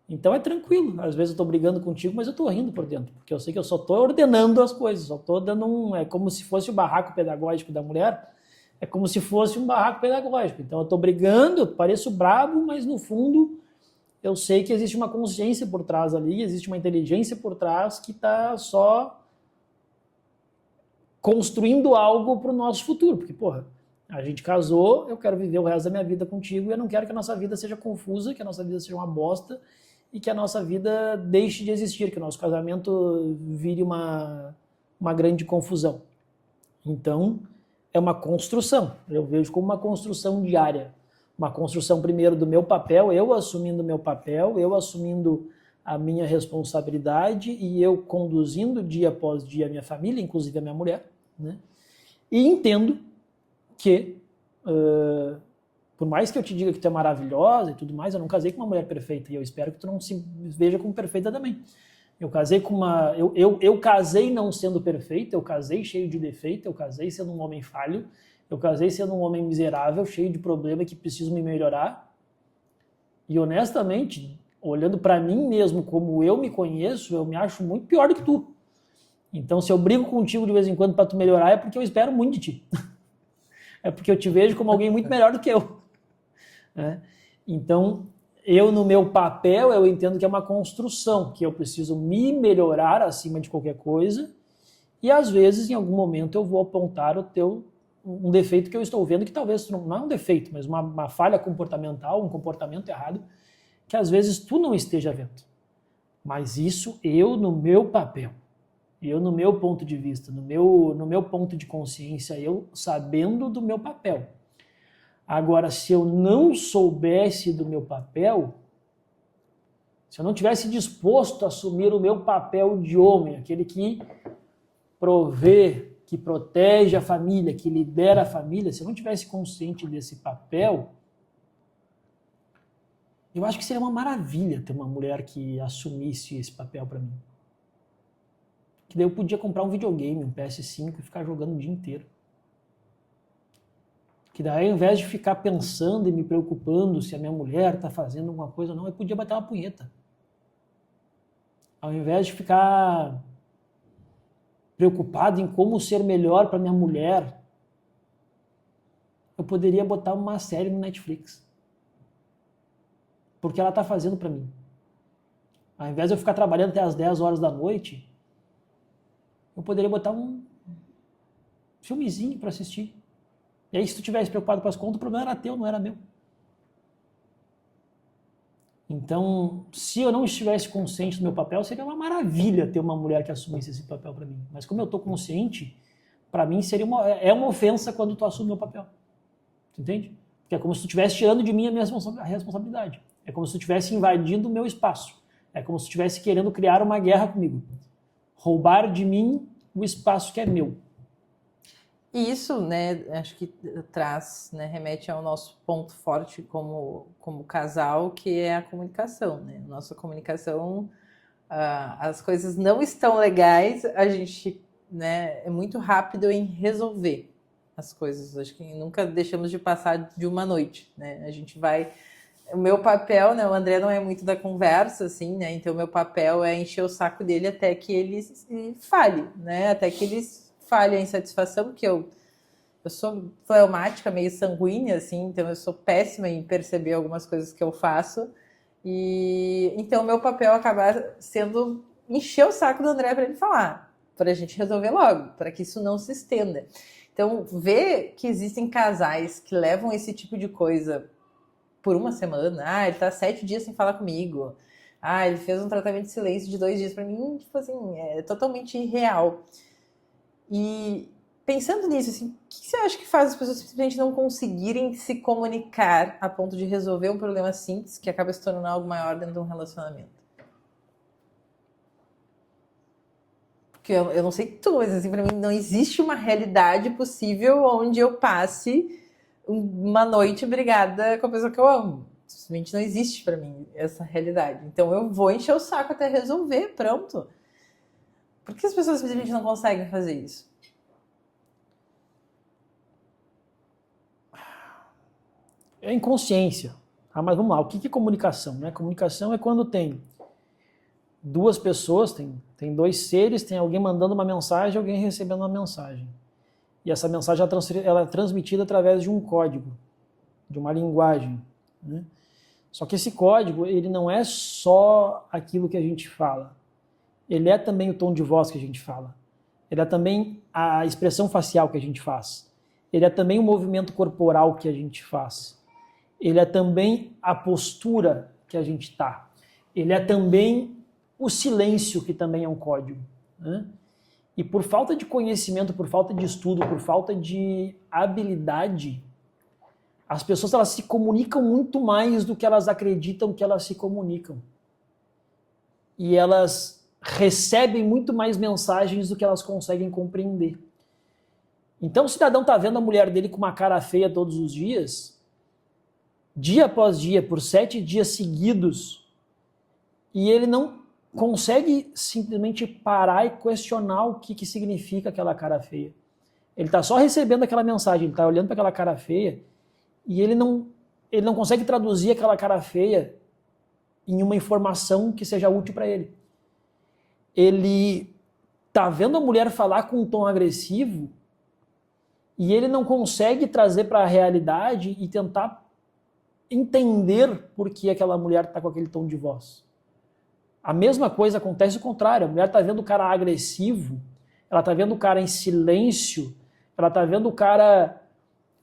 Então é tranquilo. Às vezes eu tô brigando contigo, mas eu tô rindo por dentro, porque eu sei que eu só tô ordenando as coisas, só tô dando é como se fosse o barraco pedagógico da mulher, é como se fosse um barraco pedagógico. Então eu tô brigando, eu pareço brabo, mas no fundo eu sei que existe uma consciência por trás ali, existe uma inteligência por trás que tá só construindo algo para o nosso futuro, porque, porra, a gente casou, eu quero viver o resto da minha vida contigo e eu não quero que a nossa vida seja confusa, que a nossa vida seja uma bosta e que a nossa vida deixe de existir, que o nosso casamento vire uma grande confusão. Então, é uma construção, eu vejo como uma construção diária, uma construção primeiro do meu papel, eu assumindo o meu papel, eu assumindo a minha responsabilidade e eu conduzindo dia após dia a minha família, inclusive a minha mulher, né? E entendo que, por mais que eu te diga que tu é maravilhosa e tudo mais, eu não casei com uma mulher perfeita e eu espero que tu não se veja como perfeita também. Eu casei com uma... Eu casei não sendo perfeito, eu casei cheio de defeito, eu casei sendo um homem falho, eu casei sendo um homem miserável, cheio de problema que preciso me melhorar. E honestamente, olhando para mim mesmo como eu me conheço, eu me acho muito pior do que tu. Então, se eu brigo contigo de vez em quando para tu melhorar, é porque eu espero muito de ti. É porque eu te vejo como alguém muito melhor do que eu. Então, eu no meu papel, eu entendo que é uma construção, que eu preciso me melhorar acima de qualquer coisa, e às vezes, em algum momento, eu vou apontar um defeito que eu estou vendo, que talvez não é um defeito, mas uma falha comportamental, um comportamento errado, que às vezes tu não esteja vendo. Mas isso eu no meu papel, eu no meu ponto de vista, no meu ponto de consciência, eu sabendo do meu papel. Agora, se eu não soubesse do meu papel, se eu não tivesse disposto a assumir o meu papel de homem, aquele que provê, que protege a família, que lidera a família, se eu não tivesse consciente desse papel, eu acho que seria uma maravilha ter uma mulher que assumisse esse papel para mim. Que daí eu podia comprar um videogame, um PS5 e ficar jogando o dia inteiro. Que daí, ao invés de ficar pensando e me preocupando se a minha mulher está fazendo alguma coisa ou não, eu podia bater uma punheta. Ao invés de ficar preocupado em como ser melhor para minha mulher, eu poderia botar uma série no Netflix. Porque ela está fazendo para mim. Ao invés de eu ficar trabalhando até as 10 horas da noite, eu poderia botar um filmezinho para assistir. E aí, se tu estivesse preocupado com as contas, o problema era teu, não era meu. Então, se eu não estivesse consciente do meu papel, seria uma maravilha ter uma mulher que assumisse esse papel para mim. Mas como eu estou consciente, para mim é uma ofensa quando tu assume o meu papel. Tu entende? Porque é como se tu estivesse tirando de mim a minha responsabilidade. É como se tu estivesse invadindo o meu espaço. É como se tu estivesse querendo criar uma guerra comigo. Roubar de mim o espaço que é meu. E isso, né, acho que traz, né, remete ao nosso ponto forte como casal, que é a comunicação, né? Nossa comunicação, as coisas não estão legais, a gente, né, é muito rápido em resolver. as coisas. Acho que nunca deixamos de passar de uma noite, né? A gente vai... O meu papel, né? O André não é muito da conversa, assim, né? Então, o meu papel é encher o saco dele até que ele fale, né? Até que ele falhe a insatisfação, porque eu sou fleumática, meio sanguínea, assim, então eu sou péssima em perceber algumas coisas que eu faço. E então, o meu papel acaba sendo encher o saco do André para ele falar, para a gente resolver logo, para que isso não se estenda. Então, ver que existem casais que levam esse tipo de coisa por uma semana, ele tá 7 dias sem falar comigo, ele fez um tratamento de silêncio de 2 dias, para mim, tipo assim, é totalmente irreal. E pensando nisso, assim, o que você acha que faz as pessoas simplesmente não conseguirem se comunicar a ponto de resolver um problema simples que acaba se tornando algo maior dentro de um relacionamento? Porque eu não sei tu, mas assim, pra mim não existe uma realidade possível onde eu passe uma noite brigada com a pessoa que eu amo. Simplesmente não existe pra mim essa realidade. Então eu vou encher o saco até resolver, pronto. Por que as pessoas simplesmente não conseguem fazer isso? É inconsciência. Mas vamos lá, o que é comunicação? Né? Comunicação é quando tem duas pessoas, tem dois seres, tem alguém mandando uma mensagem, alguém recebendo uma mensagem. E essa mensagem ela é transmitida através de um código, de uma linguagem. Né? Só que esse código, ele não é só aquilo que a gente fala. Ele é também o tom de voz que a gente fala. Ele é também a expressão facial que a gente faz. Ele é também o movimento corporal que a gente faz. Ele é também a postura que a gente está. Ele é também o silêncio, que também é um código. Né? E por falta de conhecimento, por falta de estudo, por falta de habilidade, as pessoas elas se comunicam muito mais do que elas acreditam que elas se comunicam. E elas recebem muito mais mensagens do que elas conseguem compreender. Então o cidadão está vendo a mulher dele com uma cara feia todos os dias, dia após dia, por 7 dias seguidos, e ele não consegue simplesmente parar e questionar o que significa aquela cara feia. Ele está só recebendo aquela mensagem, ele está olhando para aquela cara feia e ele não consegue traduzir aquela cara feia em uma informação que seja útil para ele. Ele está vendo a mulher falar com um tom agressivo e ele não consegue trazer para a realidade e tentar entender por que aquela mulher está com aquele tom de voz. A mesma coisa acontece o contrário. A mulher está vendo o cara agressivo, ela está vendo o cara em silêncio, ela está vendo o cara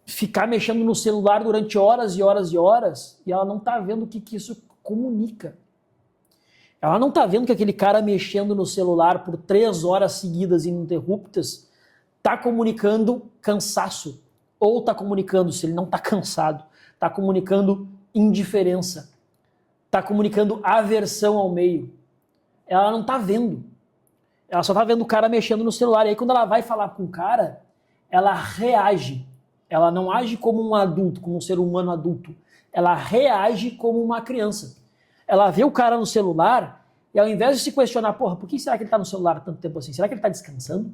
ficar mexendo no celular durante horas e horas e horas, e ela não está vendo o que isso comunica. Ela não está vendo que aquele cara mexendo no celular por 3 horas seguidas ininterruptas está comunicando cansaço, ou está comunicando, se ele não está cansado, está comunicando indiferença, está comunicando aversão ao meio. Ela não está vendo. Ela só está vendo o cara mexendo no celular. E aí quando ela vai falar com o cara, ela reage. Ela não age como um adulto, como um ser humano adulto. Ela reage como uma criança. Ela vê o cara no celular e ao invés de se questionar, porra, por que será que ele está no celular tanto tempo assim? Será que ele está descansando?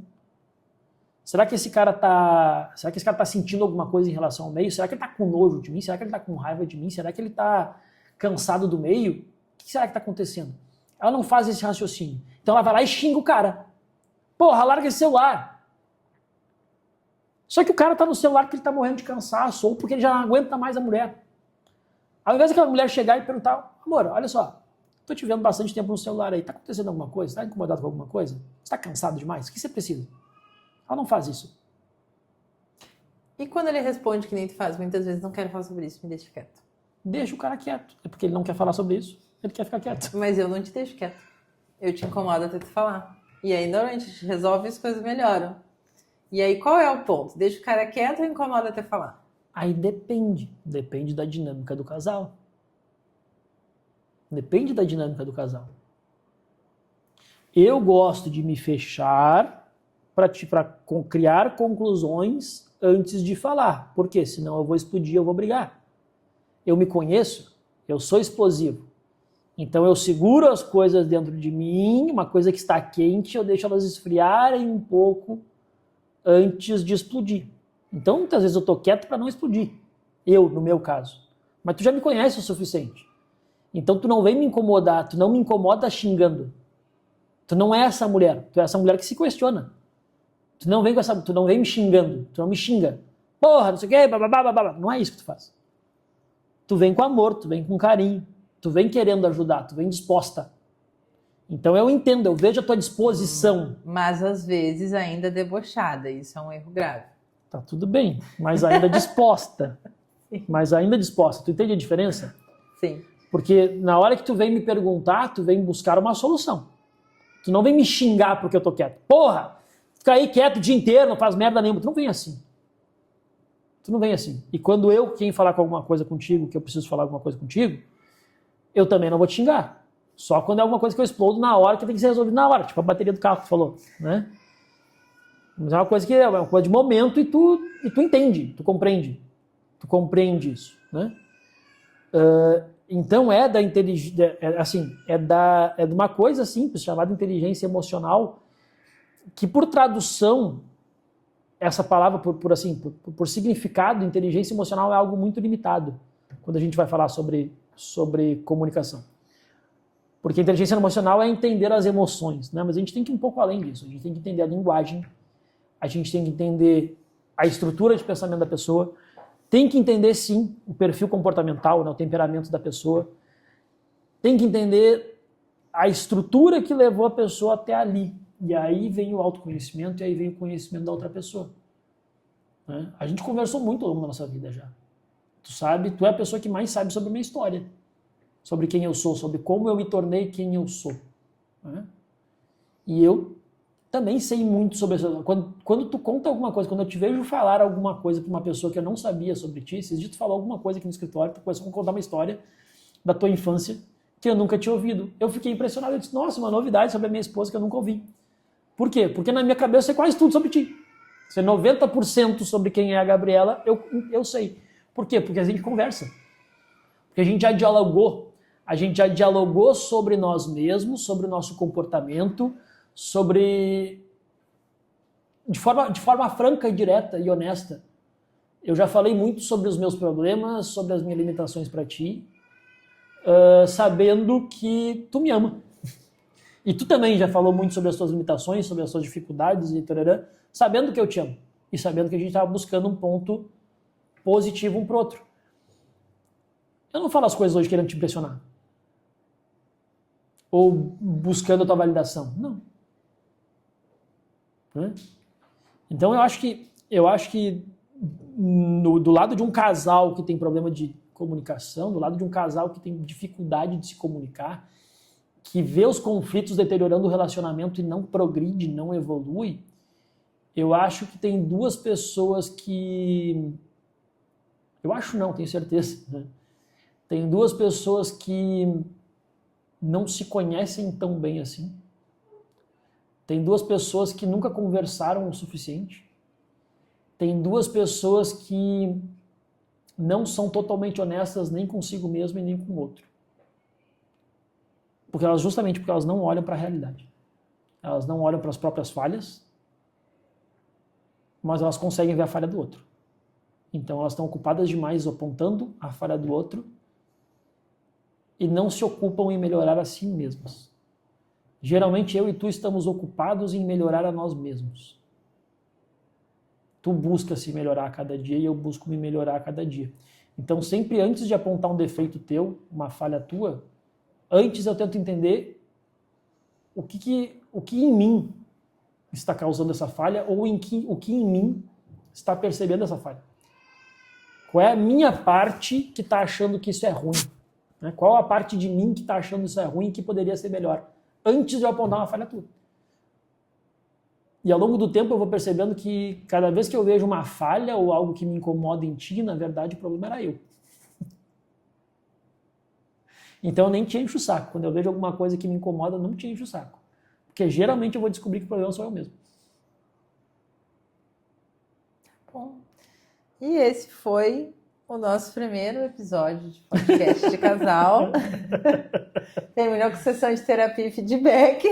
Será que esse cara tá sentindo alguma coisa em relação ao meio? Será que ele está com nojo de mim? Será que ele está com raiva de mim? Será que ele está cansado do meio? O que será que está acontecendo? Ela não faz esse raciocínio. Então ela vai lá e xinga o cara. Porra, larga esse celular. Só que o cara tá no celular porque ele tá morrendo de cansaço ou porque ele já não aguenta mais a mulher. Ao invés daquela mulher chegar e perguntar, amor, olha só, tô te vendo bastante tempo no celular aí, tá acontecendo alguma coisa? Tá incomodado com alguma coisa? Você tá cansado demais? O que você precisa? Ela não faz isso. E quando ele responde que nem tu faz, muitas vezes não quero falar sobre isso, me deixa quieto. Deixa o cara quieto. É porque ele não quer falar sobre isso. Ele quer ficar quieto. Mas eu não te deixo quieto. Eu te incomodo até tu falar. E aí, normalmente, a gente resolve as coisas melhoram. E aí, qual é o ponto? Deixa o cara quieto ou incomoda até falar? Aí depende. Depende da dinâmica do casal. Depende da dinâmica do casal. Eu gosto de me fechar para criar conclusões antes de falar. Por quê? Senão eu vou explodir, eu vou brigar. Eu me conheço, eu sou explosivo. Então eu seguro as coisas dentro de mim, uma coisa que está quente, eu deixo elas esfriarem um pouco antes de explodir. Então, muitas vezes eu tô quieto para não explodir. Eu, no meu caso. Mas tu já me conhece o suficiente. Então, tu não vem me incomodar, tu não me incomoda xingando. Tu não é essa mulher, tu é essa mulher que se questiona. Tu não vem me xingando, tu não me xinga. Porra, não sei o quê, babá. Não é isso que tu faz. Tu vem com amor, tu vem com carinho, tu vem querendo ajudar, tu vem disposta. Então eu entendo, eu vejo a tua disposição. Mas às vezes ainda debochada, isso é um erro grave. Tá tudo bem, mas ainda disposta. Mas ainda disposta. Tu entende a diferença? Sim. Porque na hora que tu vem me perguntar, tu vem buscar uma solução. Tu não vem me xingar porque eu tô quieto. Porra, fica aí quieto o dia inteiro, não faz merda nenhuma. Tu não vem assim. Tu não vem assim. E quando eu, quem falar com alguma coisa contigo, que eu preciso falar alguma coisa contigo, eu também não vou te xingar. Só quando é alguma coisa que eu explodo na hora, que tem que ser resolvido na hora. Tipo a bateria do carro que tu falou, né? Mas é uma coisa que é uma coisa de momento e tu entende, tu compreende isso, né? Então é da inteligência, assim, é de uma coisa simples chamada inteligência emocional, que por tradução, essa palavra por significado, inteligência emocional é algo muito limitado quando a gente vai falar sobre comunicação. Porque inteligência emocional é entender as emoções, né? Mas a gente tem que ir um pouco além disso. A gente tem que entender a linguagem, a gente tem que entender a estrutura de pensamento da pessoa, tem que entender, sim, o perfil comportamental, né, o temperamento da pessoa, tem que entender a estrutura que levou a pessoa até ali. E aí vem o autoconhecimento e aí vem o conhecimento da outra pessoa. Né? A gente conversou muito ao longo da nossa vida já. Tu é a pessoa que mais sabe sobre a minha história, sobre quem eu sou, sobre como eu me tornei quem eu sou. Né? E eu também sei muito sobre isso. Quando tu conta alguma coisa, quando eu te vejo falar alguma coisa para uma pessoa que eu não sabia sobre ti, se tu falou alguma coisa aqui no escritório, tu começou a contar uma história da tua infância que eu nunca tinha ouvido. Eu fiquei impressionado, eu disse, nossa, uma novidade sobre a minha esposa que eu nunca ouvi. Por quê? Porque na minha cabeça é quase tudo sobre ti. Se é 90% sobre quem é a Gabriela, eu sei. Por quê? Porque a gente conversa. Porque a gente já dialogou. A gente já dialogou sobre nós mesmos, sobre o nosso comportamento, sobre... De forma franca e direta e honesta. Eu já falei muito sobre os meus problemas, sobre as minhas limitações para ti, sabendo que tu me ama. E tu também já falou muito sobre as tuas limitações, sobre as tuas dificuldades, e tarará, sabendo que eu te amo. E sabendo que a gente estava buscando um ponto positivo um pro outro. Eu não falo as coisas hoje querendo te impressionar. Ou buscando a tua validação. Não. Então eu acho que do lado de um casal que tem problema de comunicação, do lado de um casal que tem dificuldade de se comunicar, que vê os conflitos deteriorando o relacionamento e não progride, não evolui, eu acho que tem duas pessoas que... Eu acho não, tenho certeza. Né? Tem duas pessoas que não se conhecem tão bem assim. Tem duas pessoas que nunca conversaram o suficiente. Tem duas pessoas que não são totalmente honestas nem consigo mesmo e nem com o outro. Justamente porque elas não olham para a realidade. Elas não olham para as próprias falhas, mas elas conseguem ver a falha do outro. Então elas estão ocupadas demais apontando a falha do outro e não se ocupam em melhorar a si mesmas. Geralmente eu e tu estamos ocupados em melhorar a nós mesmos. Tu busca se melhorar a cada dia e eu busco me melhorar a cada dia. Então sempre antes de apontar um defeito teu, uma falha tua, antes eu tento entender o que em mim está causando essa falha ou o que em mim está percebendo essa falha. Qual é a minha parte que está achando que isso é ruim? Né? Qual a parte de mim que está achando isso é ruim e que poderia ser melhor? Antes de eu apontar uma falha tua. E ao longo do tempo eu vou percebendo que cada vez que eu vejo uma falha ou algo que me incomoda em ti, na verdade o problema era eu. Então eu nem te encho o saco. Quando eu vejo alguma coisa que me incomoda, eu não te encho o saco. Porque geralmente eu vou descobrir que o problema sou eu mesmo. Bom, e esse foi o nosso primeiro episódio de podcast de casal. Terminou com sessão de terapia e feedback.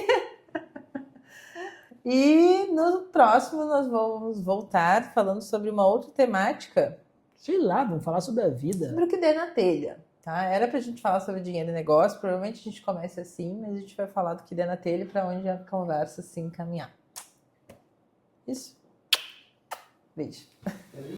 E no próximo nós vamos voltar falando sobre uma outra temática. Sei lá, vamos falar sobre a vida. Sobre o que der na telha, tá? Era pra gente falar sobre dinheiro e negócio, provavelmente a gente começa assim, mas a gente vai falar do que der na telha para onde a conversa se encaminhar. Isso. Beijo.